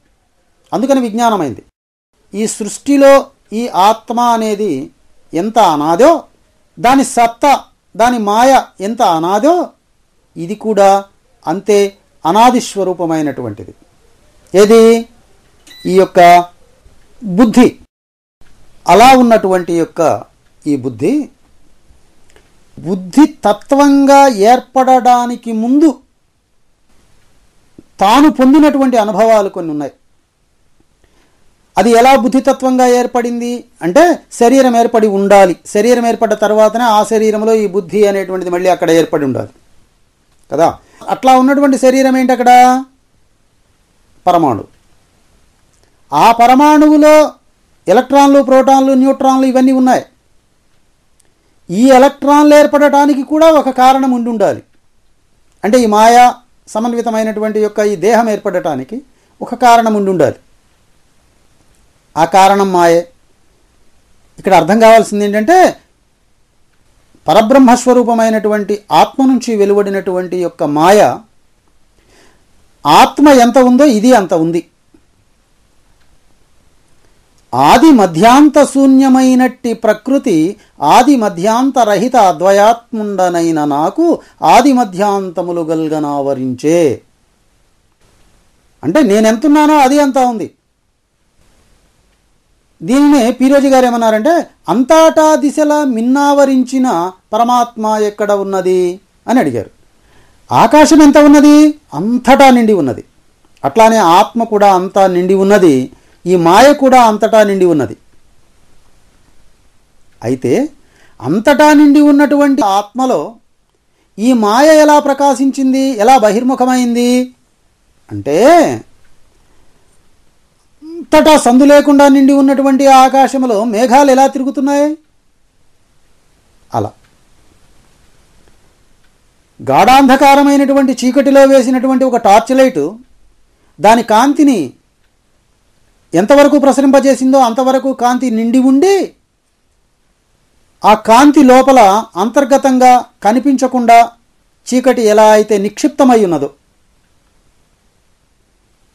అందుకని విజ్ఞానమైంది. ఈ సృష్టిలో ఈ ఆత్మ అనేది ఎంత అనాదో, దాని సత్తా, దాని మాయ ఎంత అనాదో, ఇది కూడా అంతే అనాది స్వరూపమైనటువంటిది. ఏది? ఈ యొక్క బుద్ధి. అలా ఉన్నటువంటి యొక్క ఈ బుద్ధి బుద్ధి తత్వంగా ఏర్పడడానికి ముందు తాను పొందినటువంటి అనుభవాలు కొన్ని ఉన్నాయి. అది ఎలా బుద్ధితత్వంగా ఏర్పడింది అంటే, శరీరం ఏర్పడి ఉండాలి, శరీరం ఏర్పడ్డ తర్వాతనే ఆ శరీరంలో ఈ బుద్ధి అనేటువంటిది మళ్ళీ అక్కడ ఏర్పడి ఉండాలి కదా. అట్లా ఉన్నటువంటి శరీరం ఏంటి? అక్కడ పరమాణువు. ఆ పరమాణువులో ఎలక్ట్రాన్లు, ప్రోటాన్లు, న్యూట్రాన్లు ఇవన్నీ ఉన్నాయి. ఈ ఎలక్ట్రాన్లు ఏర్పడటానికి కూడా ఒక కారణం ఉండి ఉండాలి. అంటే ఈ మాయా సమన్వితమైనటువంటి యొక్క ఈ దేహం ఏర్పడటానికి ఒక కారణం ఉండాలి. ఆ కారణం మాయే. ఇక్కడ అర్థం కావాల్సింది ఏంటంటే పరబ్రహ్మస్వరూపమైనటువంటి ఆత్మ నుంచి వెలువడినటువంటి యొక్క మాయ, ఆత్మ ఎంత ఉందో ఇది అంత ఉంది. ఆది మధ్యాంత శూన్యమైనట్టి ప్రకృతి ఆది మధ్యాంతరహిత అద్వయాత్ముండనైన నాకు ఆది మధ్యాంతములు గల్గనావరించే. అంటే నేనెంతున్నానో అది అంతా ఉంది. దీనినే పీరోజీ గారు ఏమన్నారంటే అంతటా దిశలా మిన్నావరించిన పరమాత్మ ఎక్కడ ఉన్నది అని అడిగారు. ఆకాశం ఎంత ఉన్నది? అంతటా నిండి ఉన్నది. అట్లానే ఆత్మ కూడా అంతా నిండి ఉన్నది. ఈ మాయ కూడా అంతటా నిండి ఉన్నది. అయితే అంతటా నిండి ఉన్నటువంటి ఆత్మలో ఈ మాయ ఎలా ప్రకాశించింది, ఎలా బహిర్ముఖమైంది అంటే అంతటా సందు లేకుండా నిండి ఉన్నటువంటి ఆకాశంలో మేఘాలు ఎలా తిరుగుతున్నాయి అలా. గాఢాంధకారమైనటువంటి చీకటిలో వేసినటువంటి ఒక టార్చ్ లైటు దాని కాంతిని ఎంతవరకు ప్రసరింపజేసిందో అంతవరకు కాంతి నిండి ఉండి ఆ కాంతి లోపల అంతర్గతంగా కనిపించకుండా చీకటి ఎలా అయితే నిక్షిప్తమై ఉన్నదో,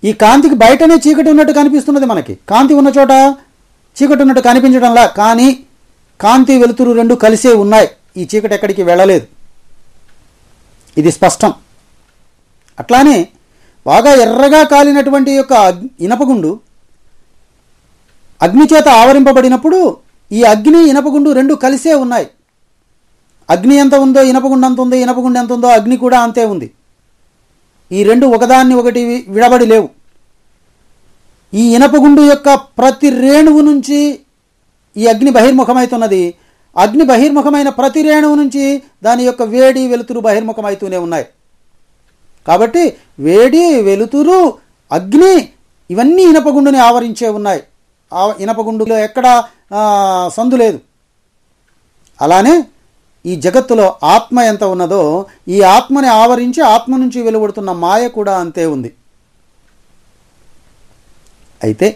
ఈ కాంతికి బయటనే చీకటి ఉన్నట్టు కనిపిస్తున్నది మనకి. కాంతి ఉన్న చోట చీకటి ఉన్నట్టు కనిపించడంలా, కానీ కాంతి వెలుతురు రెండు కలిసే ఉన్నాయి. ఈ చీకటి ఎక్కడికి వెళ్ళలేదు. ఇది స్పష్టం. అట్లానే బాగా ఎర్రగా కాలినటువంటి యొక్క ఇనపగుండు అగ్ని చేత ఆవరింపబడినప్పుడు ఈ అగ్ని ఇనపగుండు రెండు కలిసే ఉన్నాయి. అగ్ని ఎంత ఉందో ఇనపగుండు అంత ఉంది, ఇనపగుండు ఎంత ఉందో అగ్ని కూడా అంతే ఉంది. ఈ రెండు ఒకదాన్ని ఒకటి విడబడి లేవు. ఈ ఇనపగుండు యొక్క ప్రతి రేణువు నుంచి ఈ అగ్ని బహిర్ముఖమవుతున్నది. అగ్ని బహిర్ముఖమైన ప్రతి రేణువు నుంచి దాని యొక్క వేడి వెలుతురు బహిర్ముఖమవుతూనే ఉన్నాయి. కాబట్టి వేడి వెలుతురు అగ్ని ఇవన్నీ ఇనపగుండుని ఆవరించే ఉన్నాయి. ఇనపగుండులో ఎక్కడా సందు లేదు. అలానే ఈ జగత్తులో ఆత్మ ఎంత ఉన్నదో ఈ ఆత్మని ఆవరించి ఆత్మ నుంచి వెలువడుతున్న మాయ కూడా అంతే ఉంది. అయితే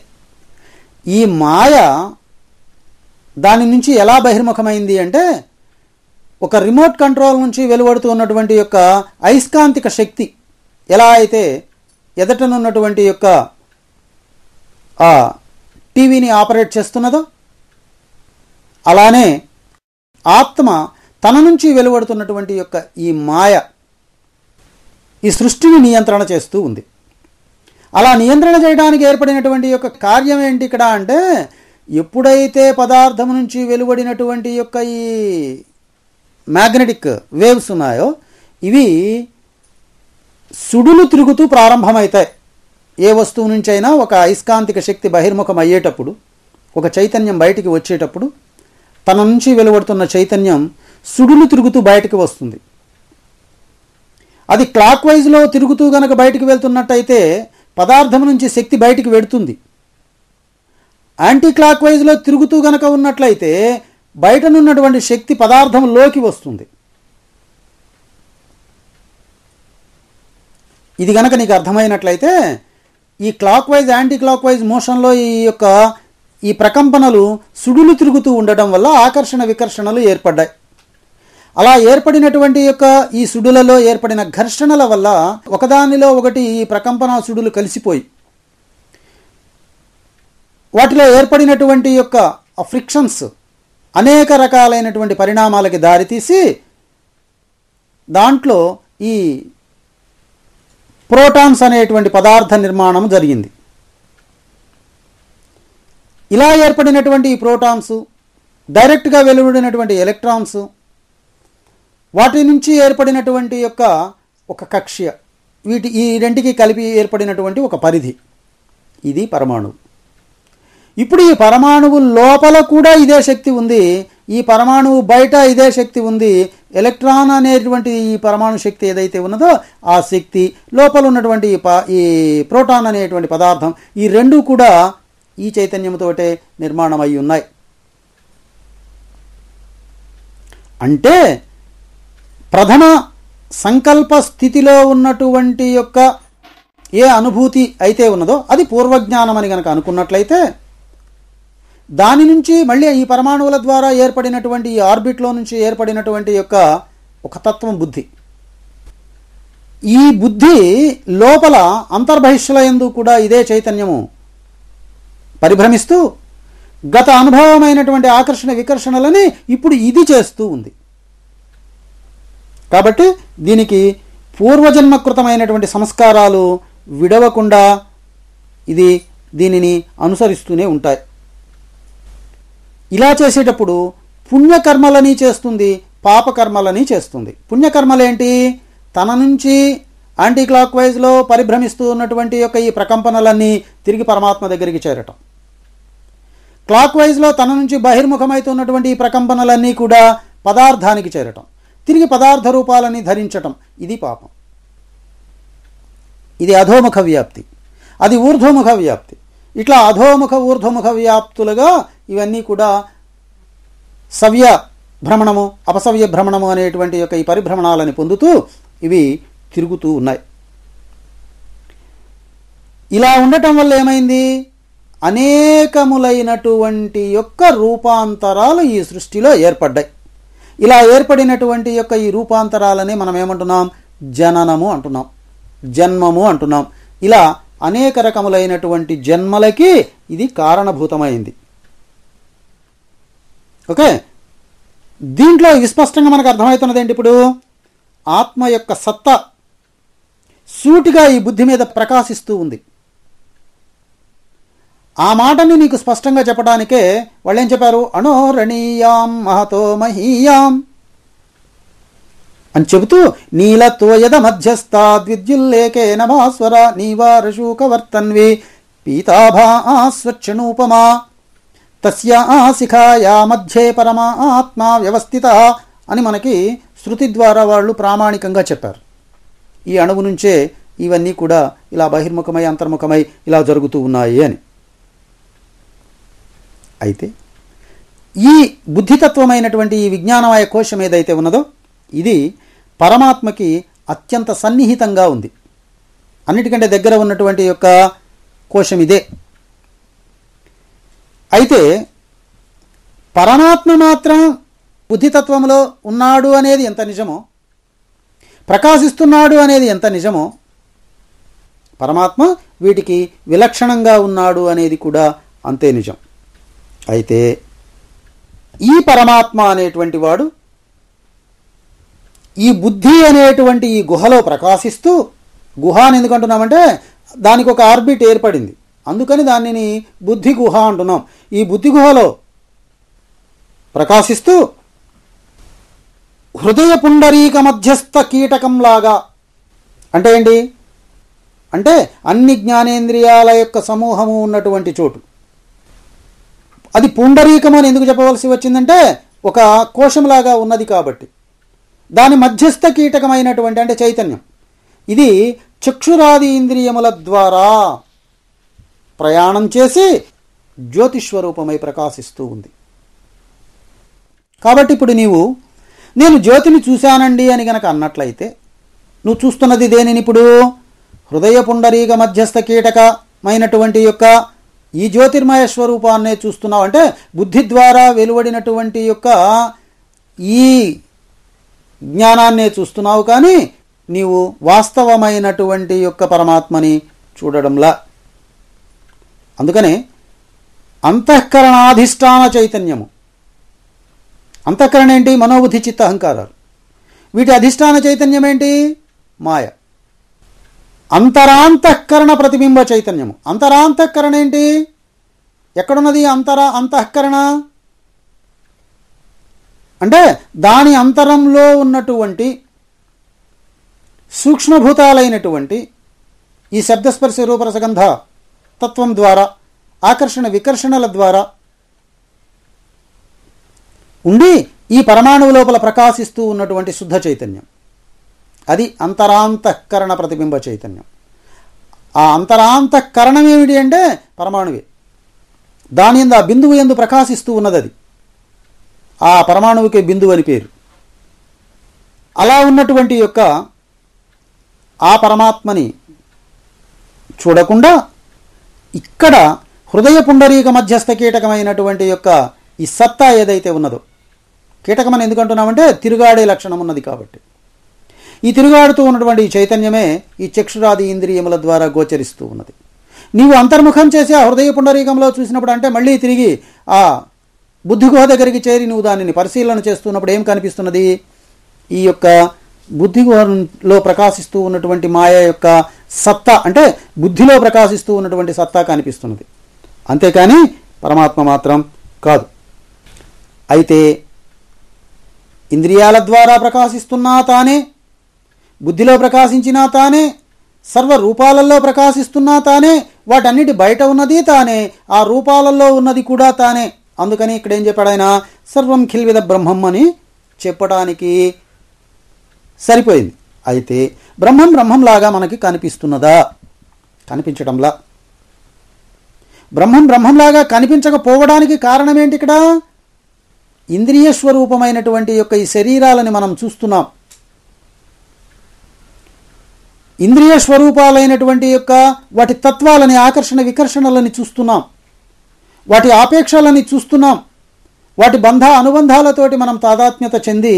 ఈ మాయ దాని నుంచి ఎలా బహిర్ముఖమైంది అంటే ఒక రిమోట్ కంట్రోల్ నుంచి వెలువడుతూ ఉన్నటువంటి యొక్క అయస్కాంతిక శక్తి ఎలా అయితే ఎదటనున్నటువంటి యొక్క ఆ టీవీని ఆపరేట్ చేస్తున్నదో అలానే ఆత్మ తన నుంచి వెలువడుతున్నటువంటి యొక్క ఈ మాయ ఈ సృష్టిని నియంత్రణ చేస్తూ ఉంది. అలా నియంత్రణ చేయడానికి ఏర్పడినటువంటి యొక్క కార్యం ఏంటి ఇక్కడ అంటే ఎప్పుడైతే పదార్థం నుంచి వెలువడినటువంటి యొక్క ఈ మ్యాగ్నెటిక్ వేవ్స్ ఉన్నాయో ఇవి సుడులు తిరుగుతూ ప్రారంభమవుతాయి. ఏ వస్తువు నుంచైనా ఒక అయస్కాంతిక శక్తి బహిర్ముఖం అయ్యేటప్పుడు, ఒక చైతన్యం బయటికి వచ్చేటప్పుడు తన నుంచి వెలువడుతున్న చైతన్యం సుడులు తిరుగుతూ బయటికి వస్తుంది. అది క్లాక్ వైజ్లో తిరుగుతూ గనక బయటికి వెళ్తున్నట్టయితే పదార్థం నుంచి శక్తి బయటికి వెడుతుంది. యాంటీ క్లాక్ వైజ్లో తిరుగుతూ గనక ఉన్నట్లయితే బయటనున్నటువంటి శక్తి పదార్థంలోకి వస్తుంది. ఇది గనక నీకు అర్థమైనట్లయితే ఈ clockwise anticlockwise మోషన్లో ఈ ప్రకంపనలు సుడులు తిరుగుతూ ఉండడం వల్ల ఆకర్షణ వికర్షణలు ఏర్పడ్డాయి. అలా ఏర్పడినటువంటి యొక్క ఈ సుడులలో ఏర్పడిన ఘర్షణల వల్ల ఒకదానిలో ఒకటి ఈ ప్రకంపన సుడులు కలిసిపోయి వాటిలో ఏర్పడినటువంటి యొక్క ఫ్రిక్షన్స్ అనేక రకాలైనటువంటి పరిణామాలకి దారితీసి దాంట్లో ఈ ప్రోటాన్స్ అనేటువంటి పదార్థ నిర్మాణం జరిగింది. ఇలా ఏర్పడినటువంటి ఈ ప్రోటాన్స్ డైరెక్ట్గా వెలువడినటువంటి ఎలక్ట్రాన్స్ వాటి నుంచి ఏర్పడినటువంటి యొక్క ఒక కక్ష్య ఈ రెంటికి కలిపి ఏర్పడినటువంటి ఒక పరిధి ఇది పరమాణువు. ఇప్పుడు ఈ పరమాణువు లోపల కూడా ఇదే శక్తి ఉంది, ఈ పరమాణువు బయట ఇదే శక్తి ఉంది. ఎలక్ట్రాన్ అనేటువంటి ఈ పరమాణు శక్తి ఏదైతే ఉన్నదో ఆ శక్తి లోపల ఉన్నటువంటి ఈ ప్రోటాన్ అనేటువంటి పదార్థం ఈ రెండు కూడా ఈ చైతన్యంతోటే నిర్మాణం అయి ఉన్నాయి. అంటే ప్రథమ సంకల్ప స్థితిలో ఉన్నటువంటి యొక్క ఏ అనుభూతి అయితే ఉన్నదో అది పూర్వజ్ఞానం అని గనక అనుకున్నట్లయితే దాని నుంచి మళ్ళీ ఈ పరమాణువుల ద్వారా ఏర్పడినటువంటి ఈ ఆర్బిట్లో నుంచి ఏర్పడినటువంటి యొక్క ఒక తత్వం బుద్ధి, ఈ బుద్ధి లోపల అంతర్బహిష్యుల యందు కూడా ఇదే చైతన్యము పరిభ్రమిస్తూ గత అనుభవమైనటువంటి ఆకర్షణ వికర్షణలని ఇప్పుడు ఇది చేస్తూ ఉంది. కాబట్టి దీనికి పూర్వజన్మకృతమైనటువంటి సంస్కారాలు విడవకుండా ఇది దీనిని అనుసరిస్తూనే ఉంటాయి. ఇలా చేసేటప్పుడు పుణ్యకర్మలని చేస్తుంది, పాపకర్మలని చేస్తుంది. పుణ్యకర్మలేంటి? తన నుంచి యాంటీ క్లాక్ వైజ్లో పరిభ్రమిస్తూ ఉన్నటువంటి యొక్క ఈ ప్రకంపనలన్నీ తిరిగి పరమాత్మ దగ్గరికి చేరటం. క్లాక్ వైజ్లో తన నుంచి బహిర్ముఖమవుతున్నటువంటి ఈ ప్రకంపనలన్నీ కూడా పదార్థానికి చేరటం, తిరిగి పదార్థ రూపాలని ధరించటం, ఇది పాపం. ఇది అధోముఖ వ్యాప్తి, అది ఊర్ధ్వముఖ వ్యాప్తి. ఇట్లా అధోముఖ ఊర్ధ్వముఖ వ్యాప్తులుగా ఇవన్నీ కూడా సవ్య భ్రమణము అపసవ్య భ్రమణము అనేటువంటి యొక్క ఈ పరిభ్రమణాలని పొందుతూ ఇవి తిరుగుతూ ఉన్నాయి. ఇలా ఉండటం వల్ల ఏమైంది? అనేకములైనటువంటి యొక్క రూపాంతరాలు ఈ సృష్టిలో ఏర్పడ్డాయి. ఇలా ఏర్పడినటువంటి యొక్క ఈ రూపాంతరాలని మనం ఏమంటున్నాం? జననము అంటున్నాం, జన్మము అంటున్నాం. ఇలా అనేక రకములైనటువంటి జన్మలకి ఇది కారణభూతమైంది. ఓకే, దీంట్లో విస్పష్టంగా మనకు అర్థమవుతున్నది ఏంటి? ఇప్పుడు ఆత్మ యొక్క సత్తా సూటిగా ఈ బుద్ధి మీద ప్రకాశిస్తూ ఉంది. ఆ మాటని నీకు స్పష్టంగా చెప్పడానికే వాళ్ళు ఏం చెప్పారు? అణోరణీయాం మహతో మహీయాం అని చెబుతూ నీలత్వయద మధ్యస్థాద్విద్యుల్లేకేన భాస్వర నీవారశూకవర్తన్వి పీతాభా స్వచ్ఛనూపమా తస్య శిఖాయా మధ్యే పరమా ఆత్మా వ్యవస్థిత అని మనకి శృతి ద్వారా వాళ్ళు ప్రామాణికంగా చెప్పారు. ఈ అణువు నుంచే ఇవన్నీ కూడా ఇలా బహిర్ముఖమై అంతర్ముఖమై ఇలా జరుగుతూ ఉన్నాయి అని. అయితే ఈ బుద్ధితత్వమైనటువంటి ఈ విజ్ఞానమయ కోశం ఏదైతే ఉన్నదో ఇది పరమాత్మకి అత్యంత సన్నిహితంగా ఉంది. అన్నిటికంటే దగ్గర ఉన్నటువంటి యొక్క కోశం ఇదే. అయితే పరమాత్మ మాత్రం బుద్ధితత్వంలో ఉన్నాడు అనేది ఎంత నిజమో, ప్రకాశిస్తున్నాడు అనేది ఎంత నిజమో, పరమాత్మ వీటికి విలక్షణంగా ఉన్నాడు అనేది కూడా అంతే నిజం. అయితే ఈ పరమాత్మ అనేటువంటి వాడు ఈ బుద్ధి అనేటువంటి ఈ గుహలో ప్రకాశిస్తూ, గుహ అని ఎందుకంటున్నామంటే దానికి ఒక ఆర్బిట్ ఏర్పడింది, అందుకని దానిని బుద్ధి గుహ అంటున్నాం. ఈ బుద్ధి గుహలో ప్రకాశిస్తూ హృదయ పుండరీక మధ్యస్థ కీటకంలాగా, అంటే ఏంటి అంటే అన్ని జ్ఞానేంద్రియాల యొక్క సమూహము ఉన్నటువంటి చోటు. అది పుండరీకం అని ఎందుకు చెప్పవలసి వచ్చిందంటే ఒక కోశంలాగా ఉన్నది కాబట్టి. దాని మధ్యస్థ కీటకమైనటువంటి అంటే చైతన్యం, ఇది చక్షురాది ఇంద్రియముల ద్వారా ప్రయాణం చేసి జ్యోతిస్వరూపమై ప్రకాశిస్తూ ఉంది. కాబట్టి ఇప్పుడు నేను జ్యోతిని చూశానండి అని గనక అన్నట్లయితే నువ్వు చూస్తున్నది దేనిని? ఇప్పుడు హృదయ పుండరీక మధ్యస్థ కీటకమైనటువంటి యొక్క ఈ జ్యోతిర్మయ స్వరూపాన్నే చూస్తున్నావు. అంటే బుద్ధి ద్వారా వెలువడినటువంటి యొక్క ఈ జ్ఞానాన్నే చూస్తున్నావు, కానీ నీవు వాస్తవమైనటువంటి యొక్క పరమాత్మని చూడడంలా. అందుకనే అంతఃకరణాధిష్టాన చైతన్యము, అంతఃకరణ ఏంటి? మనోబుద్ధి చిత్త అహంకారాలు. వీటి అధిష్టాన చైతన్యం ఏంటి? మాయ. అంతరాంతఃకరణ ప్రతిబింబ చైతన్యము. అంతరాంతఃకరణ ఏంటి? ఎక్కడున్నది అంతఃకరణ అంటే దాని అంతరంలో ఉన్నటువంటి సూక్ష్మభూతాలైనటువంటి ఈ శబ్దస్పర్శ రూపరసగంధ తత్వం ద్వారా ఆకర్షణ వికర్షణల ద్వారా ఉండి ఈ పరమాణువు లోపల ప్రకాశిస్తూ ఉన్నటువంటి శుద్ధ చైతన్యం, అది అంతరాంతఃకరణ ప్రతిబింబ చైతన్యం. ఆ అంతరాంతఃకరణం ఏమిటి అంటే పరమాణువే. దాని యందు ఆ బిందువు యందు ప్రకాశిస్తూ ఉన్నది. అది ఆ పరమాణువుకే బిందువు అని పేరు. అలా ఉన్నటువంటి యొక్క ఆ పరమాత్మని చూడకుండా ఇక్కడ హృదయ పుండరీక మధ్యస్థ కీటకమైనటువంటి యొక్క ఈ సత్తా ఏదైతే ఉన్నదో, కీటకమని ఎందుకంటున్నామంటే తిరుగాడే లక్షణం ఉన్నది కాబట్టి, ఈ తిరుగాడుతూ ఉన్నటువంటి ఈ చైతన్యమే ఈ చక్షురాది ఇంద్రియముల ద్వారా గోచరిస్తూ ఉన్నది. నీవు అంతర్ముఖం చేసి ఆ హృదయ పుండరీకంలో చూసినప్పుడు అంటే మళ్ళీ తిరిగి ఆ బుద్ధిగుహ దగ్గరికి చేరి నువ్వు దానిని పరిశీలన చేస్తున్నప్పుడు ఏం కనిపిస్తున్నది? ఈ యొక్క బుద్ధిగుహలో ప్రకాశిస్తూ ఉన్నటువంటి మాయ యొక్క సత్తా, అంటే బుద్ధిలో ప్రకాశిస్తూ ఉన్నటువంటి సత్తా కనిపిస్తున్నది, అంతేకాని పరమాత్మ మాత్రం కాదు. అయితే ఇంద్రియాల ద్వారా ప్రకాశిస్తున్నా తానే, బుద్ధిలో ప్రకాశించినా తానే, సర్వ రూపాలలో ప్రకాశిస్తున్నా తానే, వాటన్నిటి బయట ఉన్నది తానే, ఆ రూపాలలో ఉన్నది కూడా తానే. అందుకని ఇక్కడ ఏం చెప్పాడు ఆయన? సర్వం ఖిల్విద బ్రహ్మం అని చెప్పడానికి సరిపోయింది. అయితే బ్రహ్మం బ్రహ్మంలాగా మనకి కనిపిస్తున్నదా? కనిపించడంలా. బ్రహ్మం బ్రహ్మంలాగా కనిపించకపోవడానికి కారణం ఏంటి? ఇక్కడ ఇంద్రియ స్వరూపమైనటువంటి యొక్క ఈ శరీరాలని మనం చూస్తున్నాం. ఇంద్రియ స్వరూపాలైనటువంటి యొక్క వాటి తత్వాలని, ఆకర్షణ వికర్షణలని చూస్తున్నాం, వాటి ఆపేక్షలని చూస్తున్నాం, వాటి బంధ అనుబంధాలతోటి మనం తాదాత్మ్యత చెంది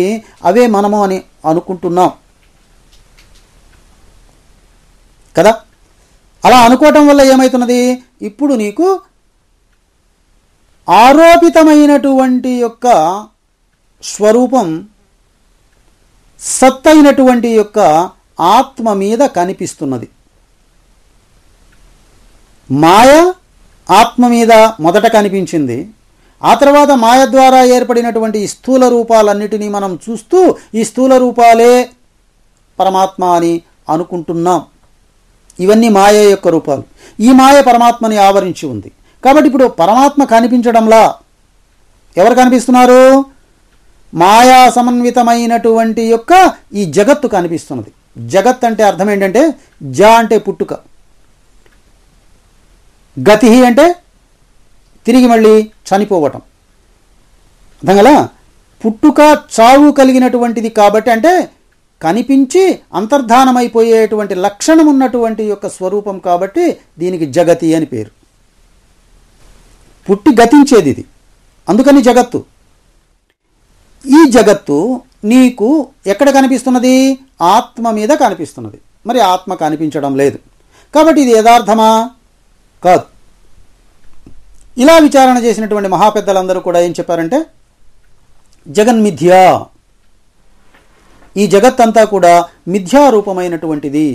అవే మనము అని అనుకుంటున్నాం కదా. అలా అనుకోవటం వల్ల ఏమవుతున్నది? ఇప్పుడు నీకు ఆరోపితమైనటువంటి యొక్క స్వరూపం సత్తైనటువంటి యొక్క ఆత్మ మీద కనిపిస్తున్నది. మాయ ఆత్మ మీద మొదట కనిపించింది, ఆ తర్వాత మాయ ద్వారా ఏర్పడినటువంటి ఈ స్థూల రూపాలన్నిటినీ మనం చూస్తూ ఈ స్థూల రూపాలే పరమాత్మ అని అనుకుంటున్నాం. ఇవన్నీ మాయ యొక్క రూపాలు. ఈ మాయ పరమాత్మని ఆవరించి ఉంది. కాబట్టి ఇప్పుడు పరమాత్మ కనిపించడంలా ఎవరు కనిపిస్తున్నారు? మాయా సమన్వితమైనటువంటి యొక్క ఈ జగత్తు కనిపిస్తున్నది. జగత్ అంటే అర్థం ఏంటంటే, జ అంటే పుట్టుక, గతి అంటే తిరిగి మళ్ళీ చనిపోవటం. అర్థం కదా? పుట్టుక చావు కలిగినటువంటిది కాబట్టి, అంటే కనిపించి అంతర్ధానమైపోయేటువంటి లక్షణం ఉన్నటువంటి యొక్క స్వరూపం కాబట్టి దీనికి జగతి అని పేరు. పుట్టి గతించేది ఇది, అందుకని జగత్తు. ఈ జగత్తు నీకు ఎక్కడ కనిపిస్తున్నది? ఆత్మ మీద కనిపిస్తున్నది. మరి ఆత్మ కనిపించడం లేదు కాబట్టి ఇది యథార్థమా? కాదు. ఇలా విచారణ చేసినటువంటి మహాపెద్దలందరూ కూడా ఏం చెప్పారంటే, జగన్మిథ్యా, ఈ జగత్తంతా కూడా మిథ్యారూపమైనటువంటిది.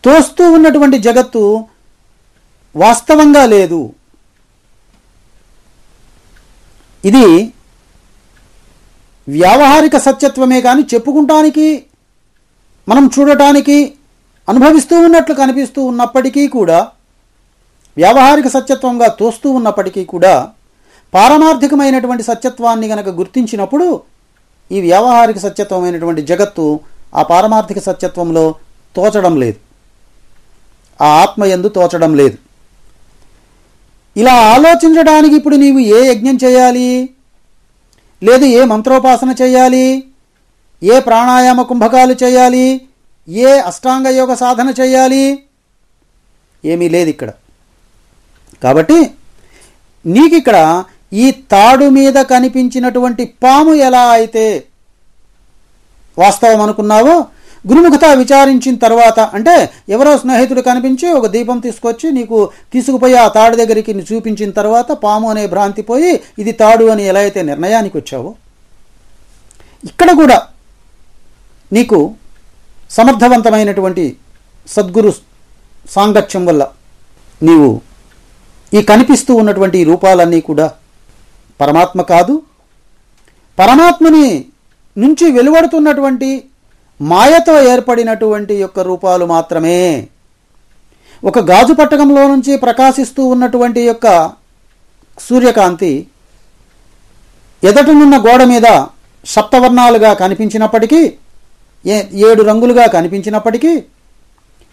తోస్తూ ఉన్నటువంటి జగత్తు వాస్తవంగా లేదు. ఇది వ్యావహారిక సత్యత్వమే కానీ చెప్పుకుంటానికి, మనం చూడటానికి, అనుభవిస్తూ ఉన్నట్లు కనిపిస్తూ ఉన్నప్పటికీ కూడా, వ్యావహారిక సత్యత్వంగా తోస్తూ ఉన్నప్పటికీ కూడా పారమార్థికమైనటువంటి సత్యత్వాన్ని గనక గుర్తించినప్పుడు ఈ వ్యావహారిక సత్యత్వమైనటువంటి జగత్తు ఆ పారమార్థిక సత్యత్వంలో తోచడం లేదు, ఆ ఆత్మయందు తోచడం లేదు. ఇలా ఆలోచించడానికి ఇప్పుడు నీవు ఏ యజ్ఞం చేయాలి, లేదు ఏ మంత్రోపాసన చేయాలి, ఏ ప్రాణాయామ కుంభకాలు చేయాలి, ఏ అష్టాంగ యోగ సాధన చేయాలి? ఏమీ లేదు ఇక్కడ. కాబట్టి నీకిక్కడ ఈ తాడు మీద కనిపించినటువంటి పాము ఎలా అయితే వాస్తవం అనుకున్నావో, గురుముఖత విచారించిన తర్వాత, అంటే ఎవరో స్నేహితుడు కనిపించి ఒక దీపం తీసుకొచ్చి నీకు తీసుకుపోయి ఆ తాడు దగ్గరికి చూపించిన తర్వాత పాము అనే భ్రాంతి పోయి ఇది తాడు అని ఎలా అయితే నిర్ణయానికి వచ్చావో, ఇక్కడ కూడా నీకు సమర్థవంతమైనటువంటి సద్గురు సాంగత్యం వల్ల నీవు ఈ కనిపిస్తూ ఉన్నటువంటి ఈ రూపాలన్నీ కూడా పరమాత్మ కాదు, పరమాత్మని నుంచి వెలువడుతున్నటువంటి మాయతో ఏర్పడినటువంటి యొక్క రూపాలు మాత్రమే. ఒక గాజు పట్టకంలో నుంచి ప్రకాశిస్తూ ఉన్నటువంటి యొక్క సూర్యకాంతి ఎదటనున్న గోడ మీద సప్తవర్ణాలుగా కనిపించినప్పటికీ, 7 రంగులుగా కనిపించినప్పటికీ,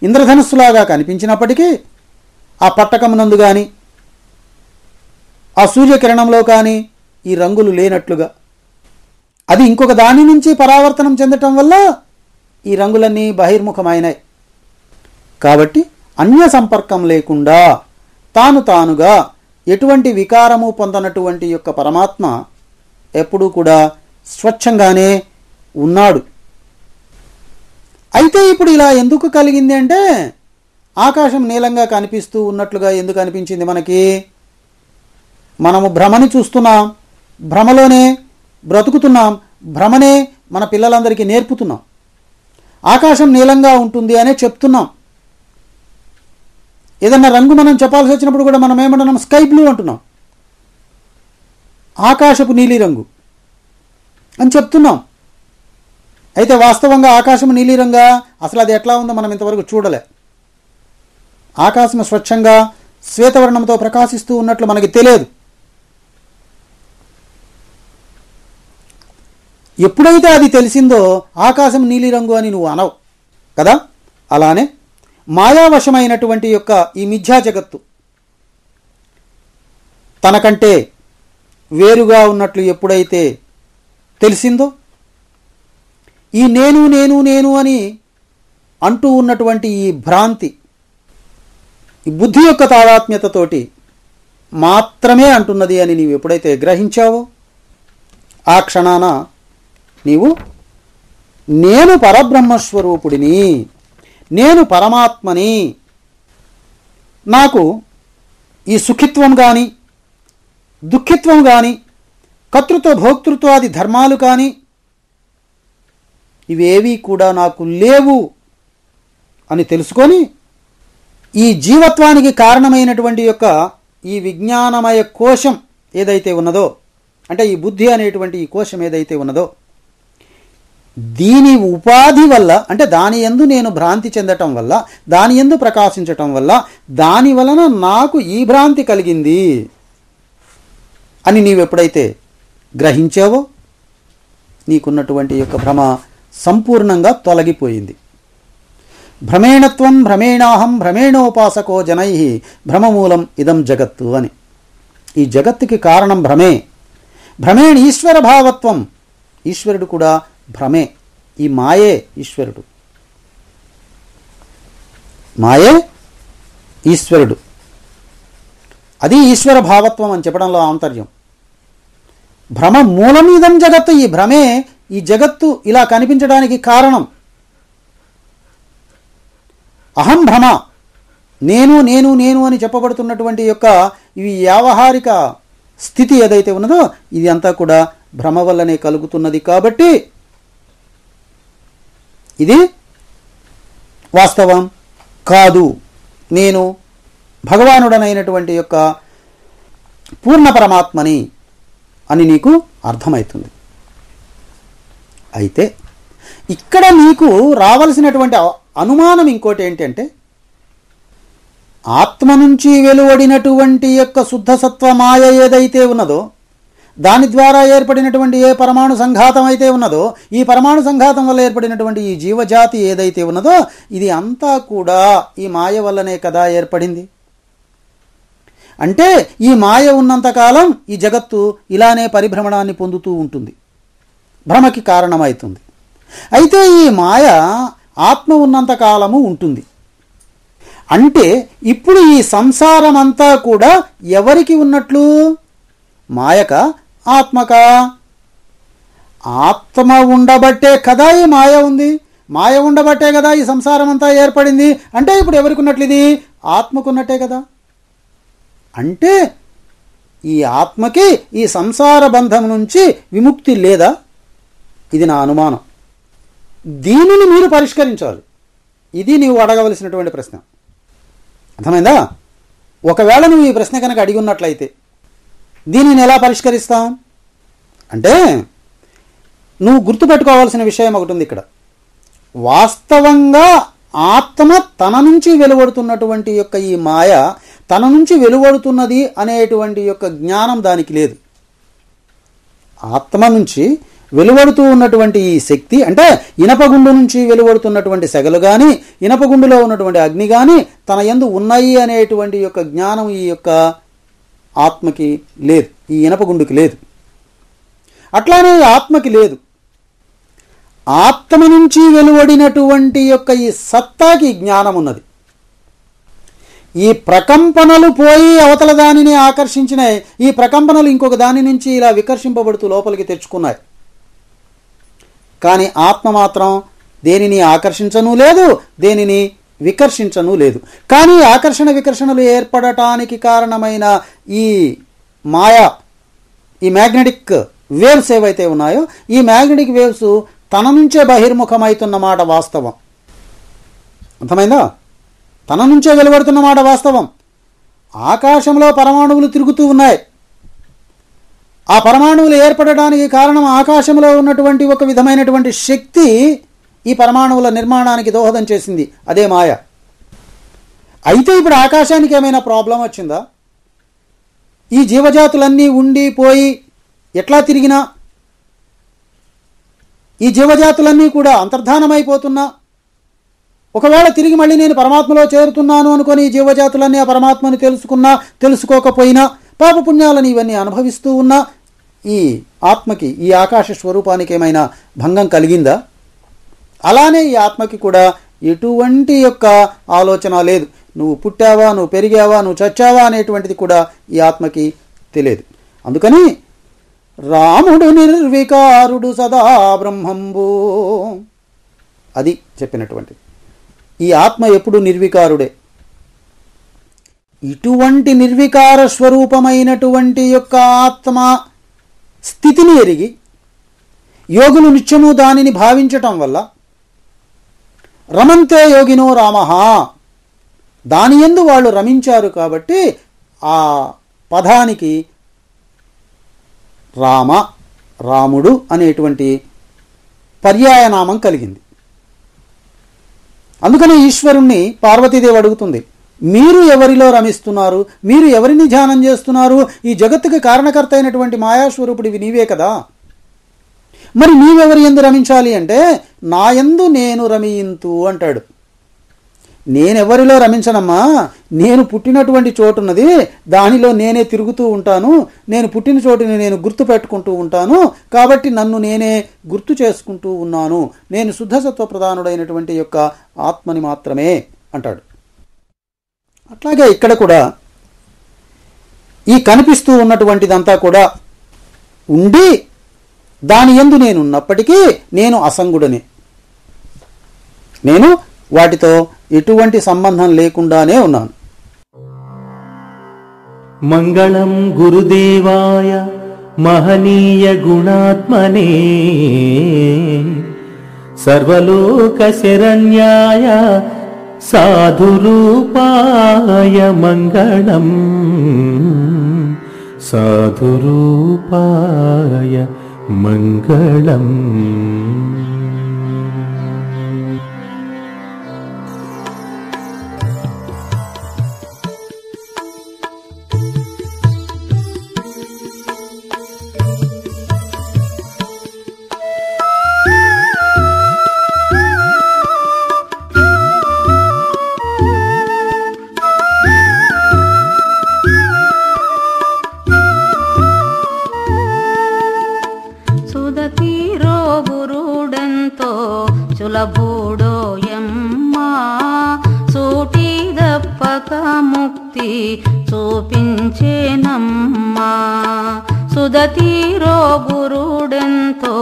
ఇంద్రధనుస్సులాగా కనిపించినప్పటికీ, ఆ పట్టకమునందు కానీ ఆ సూర్యకిరణంలో కానీ ఈ రంగులు లేనట్లుగా, అది ఇంకొక దాని నుంచి పరావర్తనం చెందటం వల్ల ఈ రంగులన్నీ బహిర్ముఖమైనాయి. కాబట్టి అన్య సంపర్కం లేకుండా తాను తానుగా ఎటువంటి వికారము పొందనటువంటి యొక్క పరమాత్మ ఎప్పుడూ కూడా స్వచ్ఛంగానే ఉన్నాడు. అయితే ఇప్పుడు ఇలా ఎందుకు కలిగింది అంటే, ఆకాశం నీలంగా కనిపిస్తూ ఉన్నట్లుగా ఎందుకు అనిపించింది మనకి? మనము భ్రమని చూస్తున్నాం, భ్రమలోనే బ్రతుకుతున్నాం, భ్రమనే మన పిల్లలందరికీ నేర్పుతున్నాం. ఆకాశం నీలంగా ఉంటుంది అనే చెప్తున్నాం. ఏదన్నా రంగు మనం చెప్పాల్సి వచ్చినప్పుడు కూడా మనం ఏమంటున్నాం? స్కై బ్లూ అంటున్నాం, ఆకాశపు నీలిరంగు అని చెప్తున్నాం. అయితే వాస్తవంగా ఆకాశం నీలిరంగా అసలు అది ఎట్లా ఉందో మనం ఇంతవరకు చూడలే. ఆకాశం స్వచ్ఛంగా శ్వేతవర్ణంతో ప్రకాశిస్తూ ఉన్నట్లు మనకి తెలియదు. ఎప్పుడైతే అది తెలిసిందో ఆకాశం నీలిరంగు అని నువ్వు అనవు కదా. అలానే మాయావశమైనటువంటి యొక్క ఈ మిథ్యా జగత్తు తనకంటే వేరుగా ఉన్నట్లు ఎప్పుడైతే తెలిసిందో, ఈ నేను నేను నేను అని అంటూ ఉన్నటువంటి ఈ భ్రాంతి, ఈ బుద్ధి యొక్క తాదాత్మ్యతతోటి మాత్రమే అంటున్నది అని నీవు ఎప్పుడైతే గ్రహించావో, ఆ క్షణాన నీవు నేను పరబ్రహ్మస్వరూపుడిని, నేను పరమాత్మని, నాకు ఈ సుఖిత్వం కానీ దుఃఖిత్వం కానీ కర్తృత్వ భోక్తృత్వాది ధర్మాలు కానీ ఇవేవీ కూడా నాకు లేవు అని తెలుసుకొని, ఈ జీవత్వానికి కారణమైనటువంటి యొక్క ఈ విజ్ఞానమయ కోశం ఏదైతే ఉన్నదో, అంటే ఈ బుద్ధి అనేటువంటి ఈ కోశం ఏదైతే ఉన్నదో, దీని ఉపాధి వల్ల, అంటే దాని యందు నేను భ్రాంతి చెందటం వల్ల, దాని యందు ప్రకాశించటం వల్ల, దాని వలన నాకు ఈ భ్రాంతి కలిగింది అని నీవెప్పుడైతే గ్రహించావో, నీకున్నటువంటి యొక్క భ్రమ సంపూర్ణంగా తొలగిపోయింది. భ్రమేణత్వం భ్రమేణాహం భ్రమేణోపాసకో జనై భ్రమమూలం ఇదం జగత్తు అని. ఈ జగత్తుకి కారణం భ్రమే. భ్రమేణ ఈశ్వర భావత్వం, ఈశ్వరుడు కూడా భ్రమే. ఈ మాయే ఈశ్వరుడు, మాయే ఈశ్వరుడు. అది ఈశ్వర భావత్వం అని చెప్పడంలో ఆంతర్యం. భ్రమ మూలమిదం జగత్తు, ఈ భ్రమే ఈ జగత్తు ఇలా కనిపించడానికి కారణం. అహం భ్రమ, నేను నేను నేను అని చెప్పబడుతున్నటువంటి యొక్క ఈ వ్యావహారిక స్థితి ఏదైతే ఉన్నదో, ఇది అంతా కూడా భ్రమ వల్లనే కలుగుతున్నది. కాబట్టి ఇది వాస్తవం కాదు. నేను భగవానుడనైనటువంటి యొక్క పూర్ణ పరమాత్మని అని నీకు అర్థమవుతుంది. అయితే ఇక్కడ నీకు రావలసినటువంటి అనుమానం ఇంకోటి ఏంటంటే, ఆత్మ నుంచి వెలువడినటువంటి యొక్క శుద్ధ సత్వ మాయ ఏదైతే ఉన్నదో, దాని ద్వారా ఏర్పడినటువంటి ఏ పరమాణు సంఘాతం అయితే ఉన్నదో, ఈ పరమాణు సంఘాతం వల్ల ఏర్పడినటువంటి ఈ జీవజాతి ఏదైతే ఉన్నదో, ఇది అంతా కూడా ఈ మాయ వల్లనే కదా ఏర్పడింది. అంటే ఈ మాయ ఉన్నంతకాలం ఈ జగత్తు ఇలానే పరిభ్రమణాన్ని పొందుతూ ఉంటుంది, భ్రమకి కారణమవుతుంది. అయితే ఈ మాయ ఆత్మ ఉన్నంతకాలము ఉంటుంది. అంటే ఇప్పుడు ఈ సంసారం అంతా కూడా ఎవరికి ఉన్నట్లు? మాయక, ఆత్మక? ఆత్మ ఉండబట్టే కదా ఈ మాయ ఉంది, మాయ ఉండబట్టే కదా ఈ సంసారం అంతా ఏర్పడింది. అంటే ఇప్పుడు ఎవరికి ఉన్నట్లు? ఇది ఆత్మకున్నట్టే కదా. అంటే ఈ ఆత్మకి ఈ సంసార బంధం నుంచి విముక్తి లేదా? ఇది నా అనుమానం. దీనిని మీరు పరిష్కరించాలి. ఇది నీవు అడగవలసినటువంటి ప్రశ్న. అర్థమైందా? ఒకవేళ నువ్వు ఈ ప్రశ్న కనుక అడిగి ఉన్నట్లయితే దీనిని ఎలా పరిష్కరిస్తాం అంటే, నువ్వు గుర్తుపెట్టుకోవాల్సిన విషయం ఒకటి ఉంది ఇక్కడ. వాస్తవంగా ఆత్మ తన నుంచి వెలువడుతున్నటువంటి యొక్క ఈ మాయ తన నుంచి వెలువడుతున్నది అనేటువంటి యొక్క జ్ఞానం దానికి లేదు. ఆత్మ నుంచి వెలువడుతూ ఉన్నటువంటి ఈ శక్తి, అంటే ఇనపగుండు నుంచి వెలువడుతున్నటువంటి సెగలు కానీ, ఇనపగుండులో ఉన్నటువంటి అగ్ని కానీ తన యందు ఉన్నాయి అనేటువంటి యొక్క జ్ఞానం ఈ యొక్క ఆత్మకి లేదు, ఈ ఇనపగుండుకి లేదు. అట్లానే ఆత్మకి లేదు. ఆత్మ నుంచి వెలువడినటువంటి యొక్క ఈ సత్తాకి జ్ఞానం ఉన్నది. ఈ ప్రకంపనలు పోయి అవతల దానిని ఆకర్షించినాయి. ఈ ప్రకంపనలు ఇంకొక దాని నుంచి ఇలా వికర్షింపబడుతూ లోపలికి తెచ్చుకున్నాయి. కానీ ఆత్మ మాత్రం దేనిని ఆకర్షించను లేదు, దేనిని వికర్షించను లేదు. కానీ ఆకర్షణ వికర్షణలు ఏర్పడటానికి కారణమైన ఈ మాయా, ఈ మ్యాగ్నెటిక్ వేవ్స్ ఏవైతే ఉన్నాయో, ఈ మ్యాగ్నెటిక్ వేవ్స్ తన నుంచే బహిర్ముఖమవుతున్న మాట వాస్తవం. అర్థమైందా? తన నుంచే వెలువడుతున్న మాట వాస్తవం. ఆకాశంలో పరమాణువులు తిరుగుతూ ఉన్నాయి. ఆ పరమాణువులు ఏర్పడడానికి కారణం ఆకాశంలో ఉన్నటువంటి ఒక విధమైనటువంటి శక్తి ఈ పరమాణువుల నిర్మాణానికి దోహదం చేసింది. అదే మాయ. అయితే ఇప్పుడు ఆకాశానికి ఏమైనా ప్రాబ్లం వచ్చిందా? ఈ జీవజాతులన్నీ ఉండి పోయి ఎట్లా తిరిగినా ఈ జీవజాతులన్నీ కూడా అంతర్ధానమైపోతున్నా, ఒకవేళ తిరిగి మళ్ళీ నేను పరమాత్మలో చేరుతున్నాను అనుకొని ఈ జీవజాతులన్నీ ఆ పరమాత్మని తెలుసుకున్నా తెలుసుకోకపోయినా పాపపుణ్యాలను ఇవన్నీ అనుభవిస్తూ ఉన్నా ఈ ఆత్మకి, ఈ ఆకాశ స్వరూపానికి ఏమైనా భంగం కలిగిందా? అలానే ఈ ఆత్మకి కూడా ఎటువంటి యొక్క ఆలోచన లేదు. నువ్వు పుట్టావా, నువ్వు పెరిగావా, నువ్వు చచ్చావా అనేటువంటిది కూడా ఈ ఆత్మకి తెలియదు. అందుకని రాముడు నిర్వికారుడు సదా బ్రహ్మంబు, అది చెప్పినటువంటిది. ఈ ఆత్మ ఎప్పుడు నిర్వికారుడే. ఇటువంటి నిర్వికార స్వరూపమైనటువంటి యొక్క ఆత్మ స్థితిని ఎరిగి యోగులు నిత్యము దానిని భావించటం వల్ల రమంతే యోగినో రామః, దాని యందు వాళ్ళు రమించారు కాబట్టి ఆ పదానికి రామ, రాముడు అనేటువంటి పర్యాయనామం కలిగింది. అందుకని ఈశ్వరుణ్ణి పార్వతీదేవి అడుగుతుంది, మీరు ఎవరిలో రమిస్తున్నారు, మీరు ఎవరిని ధ్యానం చేస్తున్నారు? ఈ జగత్తుకి కారణకర్త అయినటువంటి మాయాస్వరూపుడివి నీవే కదా, మరి నీవెవరి యందు రమించాలి అంటే నా యందు నేను రమియింతు అంటాడు. నేనెవరిలో రమించనమ్మా, నేను పుట్టినటువంటి చోటున్నది, దానిలో నేనే తిరుగుతూ ఉంటాను, నేను పుట్టిన చోటుని నేను గుర్తు పెట్టుకుంటూ ఉంటాను, కాబట్టి నన్ను నేనే గుర్తు చేసుకుంటూ ఉన్నాను, నేను శుద్ధసత్వ ప్రధానుడైనటువంటి యొక్క ఆత్మని మాత్రమే అంటాడు. అట్లాగే ఇక్కడ కూడా ఈ కనిపిస్తూ ఉన్నటువంటిదంతా కూడా ఉండి దాని యందు నేనున్నప్పటికీ నేను అసంగుడనే, నేను వాటితో ఎటువంటి సంబంధం లేకుండానే ఉన్నాను. మంగళం గురుదేవాయ మహనీయ గుణాత్మనే సర్వలోక శరణ్యాయ సాధురూపాయ మంగళం, సాధురూపాయ మంగళం. సులభుడోయమ్మా సూటిదప్పక ముక్తి చూపించేనమ్మా. సుదతీరో గురుడెంతో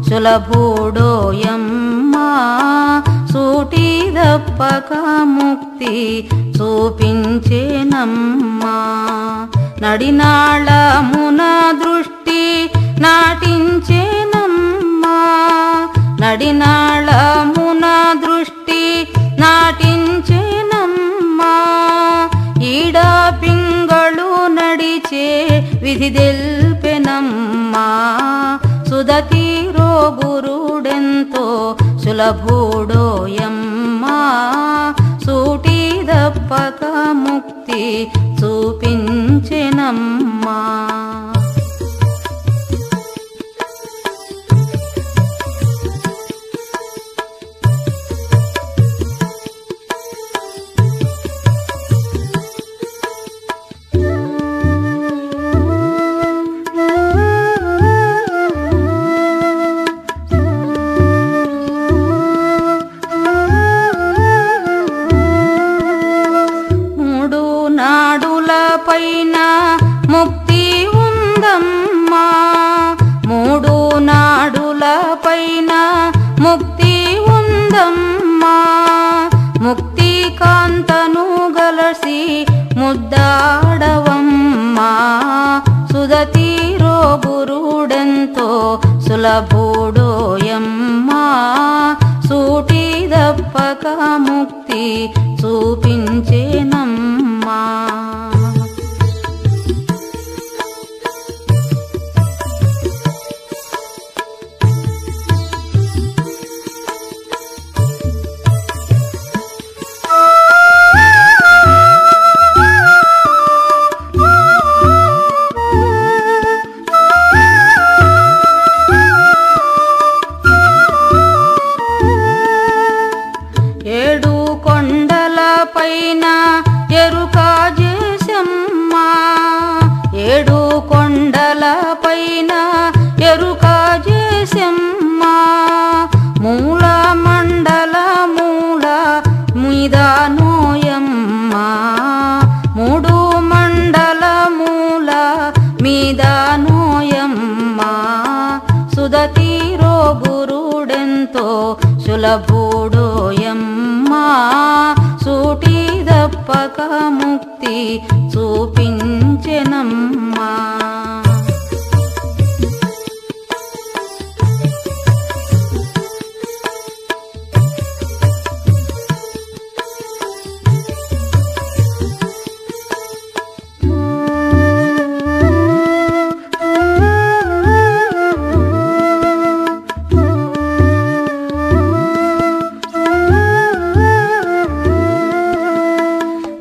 సులభుడోయమ్మా సూటిదప్పక ముక్తి చూపించేనమ్మా. నడినాళమున దృష్టి నాటించేనమ్మా, నడినాళమున దృష్టి నాటించేనమ్మా. ఈడ పింగళు నడిచే విధి తెల్పెనమ్మా. సుదతీరో గురుడెంతో సులభుడోయమ్మా సూటిదప్పక ముక్తి చూపించెనమ్మా. మూడు సులుగాడవమ్మా సుదతీరో గురుడెంతో సులభుడోయమ్మా సూటి దప్పక ముక్తి చూపించేనమ్మా. ఏడు కొండల పైన ఎరుక చేసమ్మా ఏడు కొండల పైన ఎరుక చేసమ్మా మూల మండల మూల మీద నోయమ్మా మూడు మండల మూల మీద నోయమ్మా సుదతీరో గురుడెంతో సులభుడోయమ్మా సూటి దప్పక ముక్తి చూపించెనమ్మా.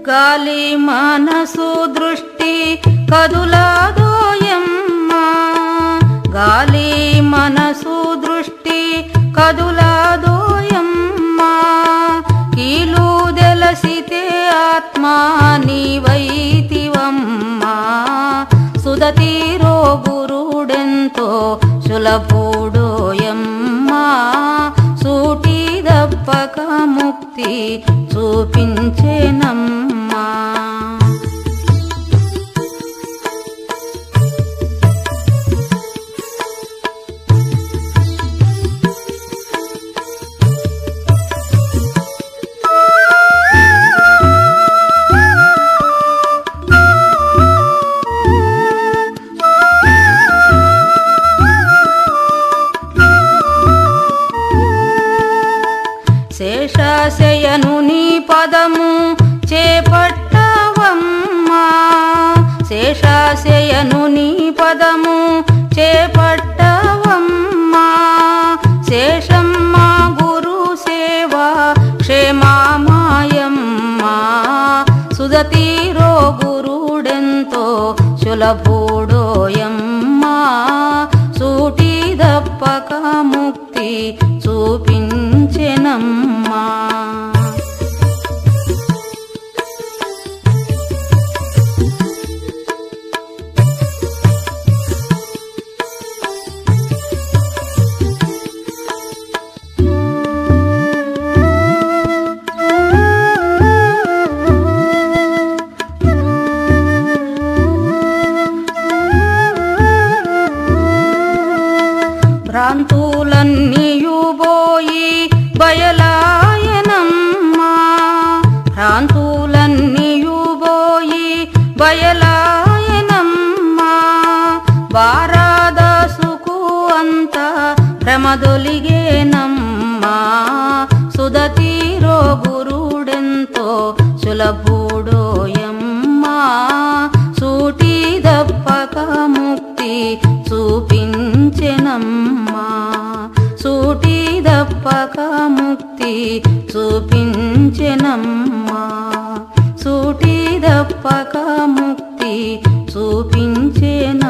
గాలి మనసు దృష్టి కదులాదోయమ్మా గాలి మనసు దృష్టి కదులాదోయమ్మా కీలు దెలసితే ఆత్మా నీవైతివమ్మా సుదతీరో గురుడెంతో సులభుడోయమ్మా సూటి దప్పక ముక్తి చూపించేనమ్మా. శేషశయనుని పదము చేపట్టవమ్మా శేషశయనుని పదము చేపట్టవమ్మా శేషమ్మ గురు సేవా క్షేమామాయమ్మా సుదతీరో గురుడెంతో సులభుడోయమ్మా సూటి దప్పక ముక్తి చూపించెనమ్మా. భ్రాంతులన్నీయు బోయి బయలాయనమ్మా భ్రాంతులన్నీయు బోయి బయలాయనమ్మా వారాదాసుకు అంత భ్రమదొలిగేనమ్మా సుదతీరో గురుడెంతో సులభుడోయమ్మా సూటి దప్పక ముక్తి చూపించెనమ్మా సూటి దప్పక ముక్తి చూపించెనమ్మా సూటి దప్పక ముక్తి చూపించెనమ్మా.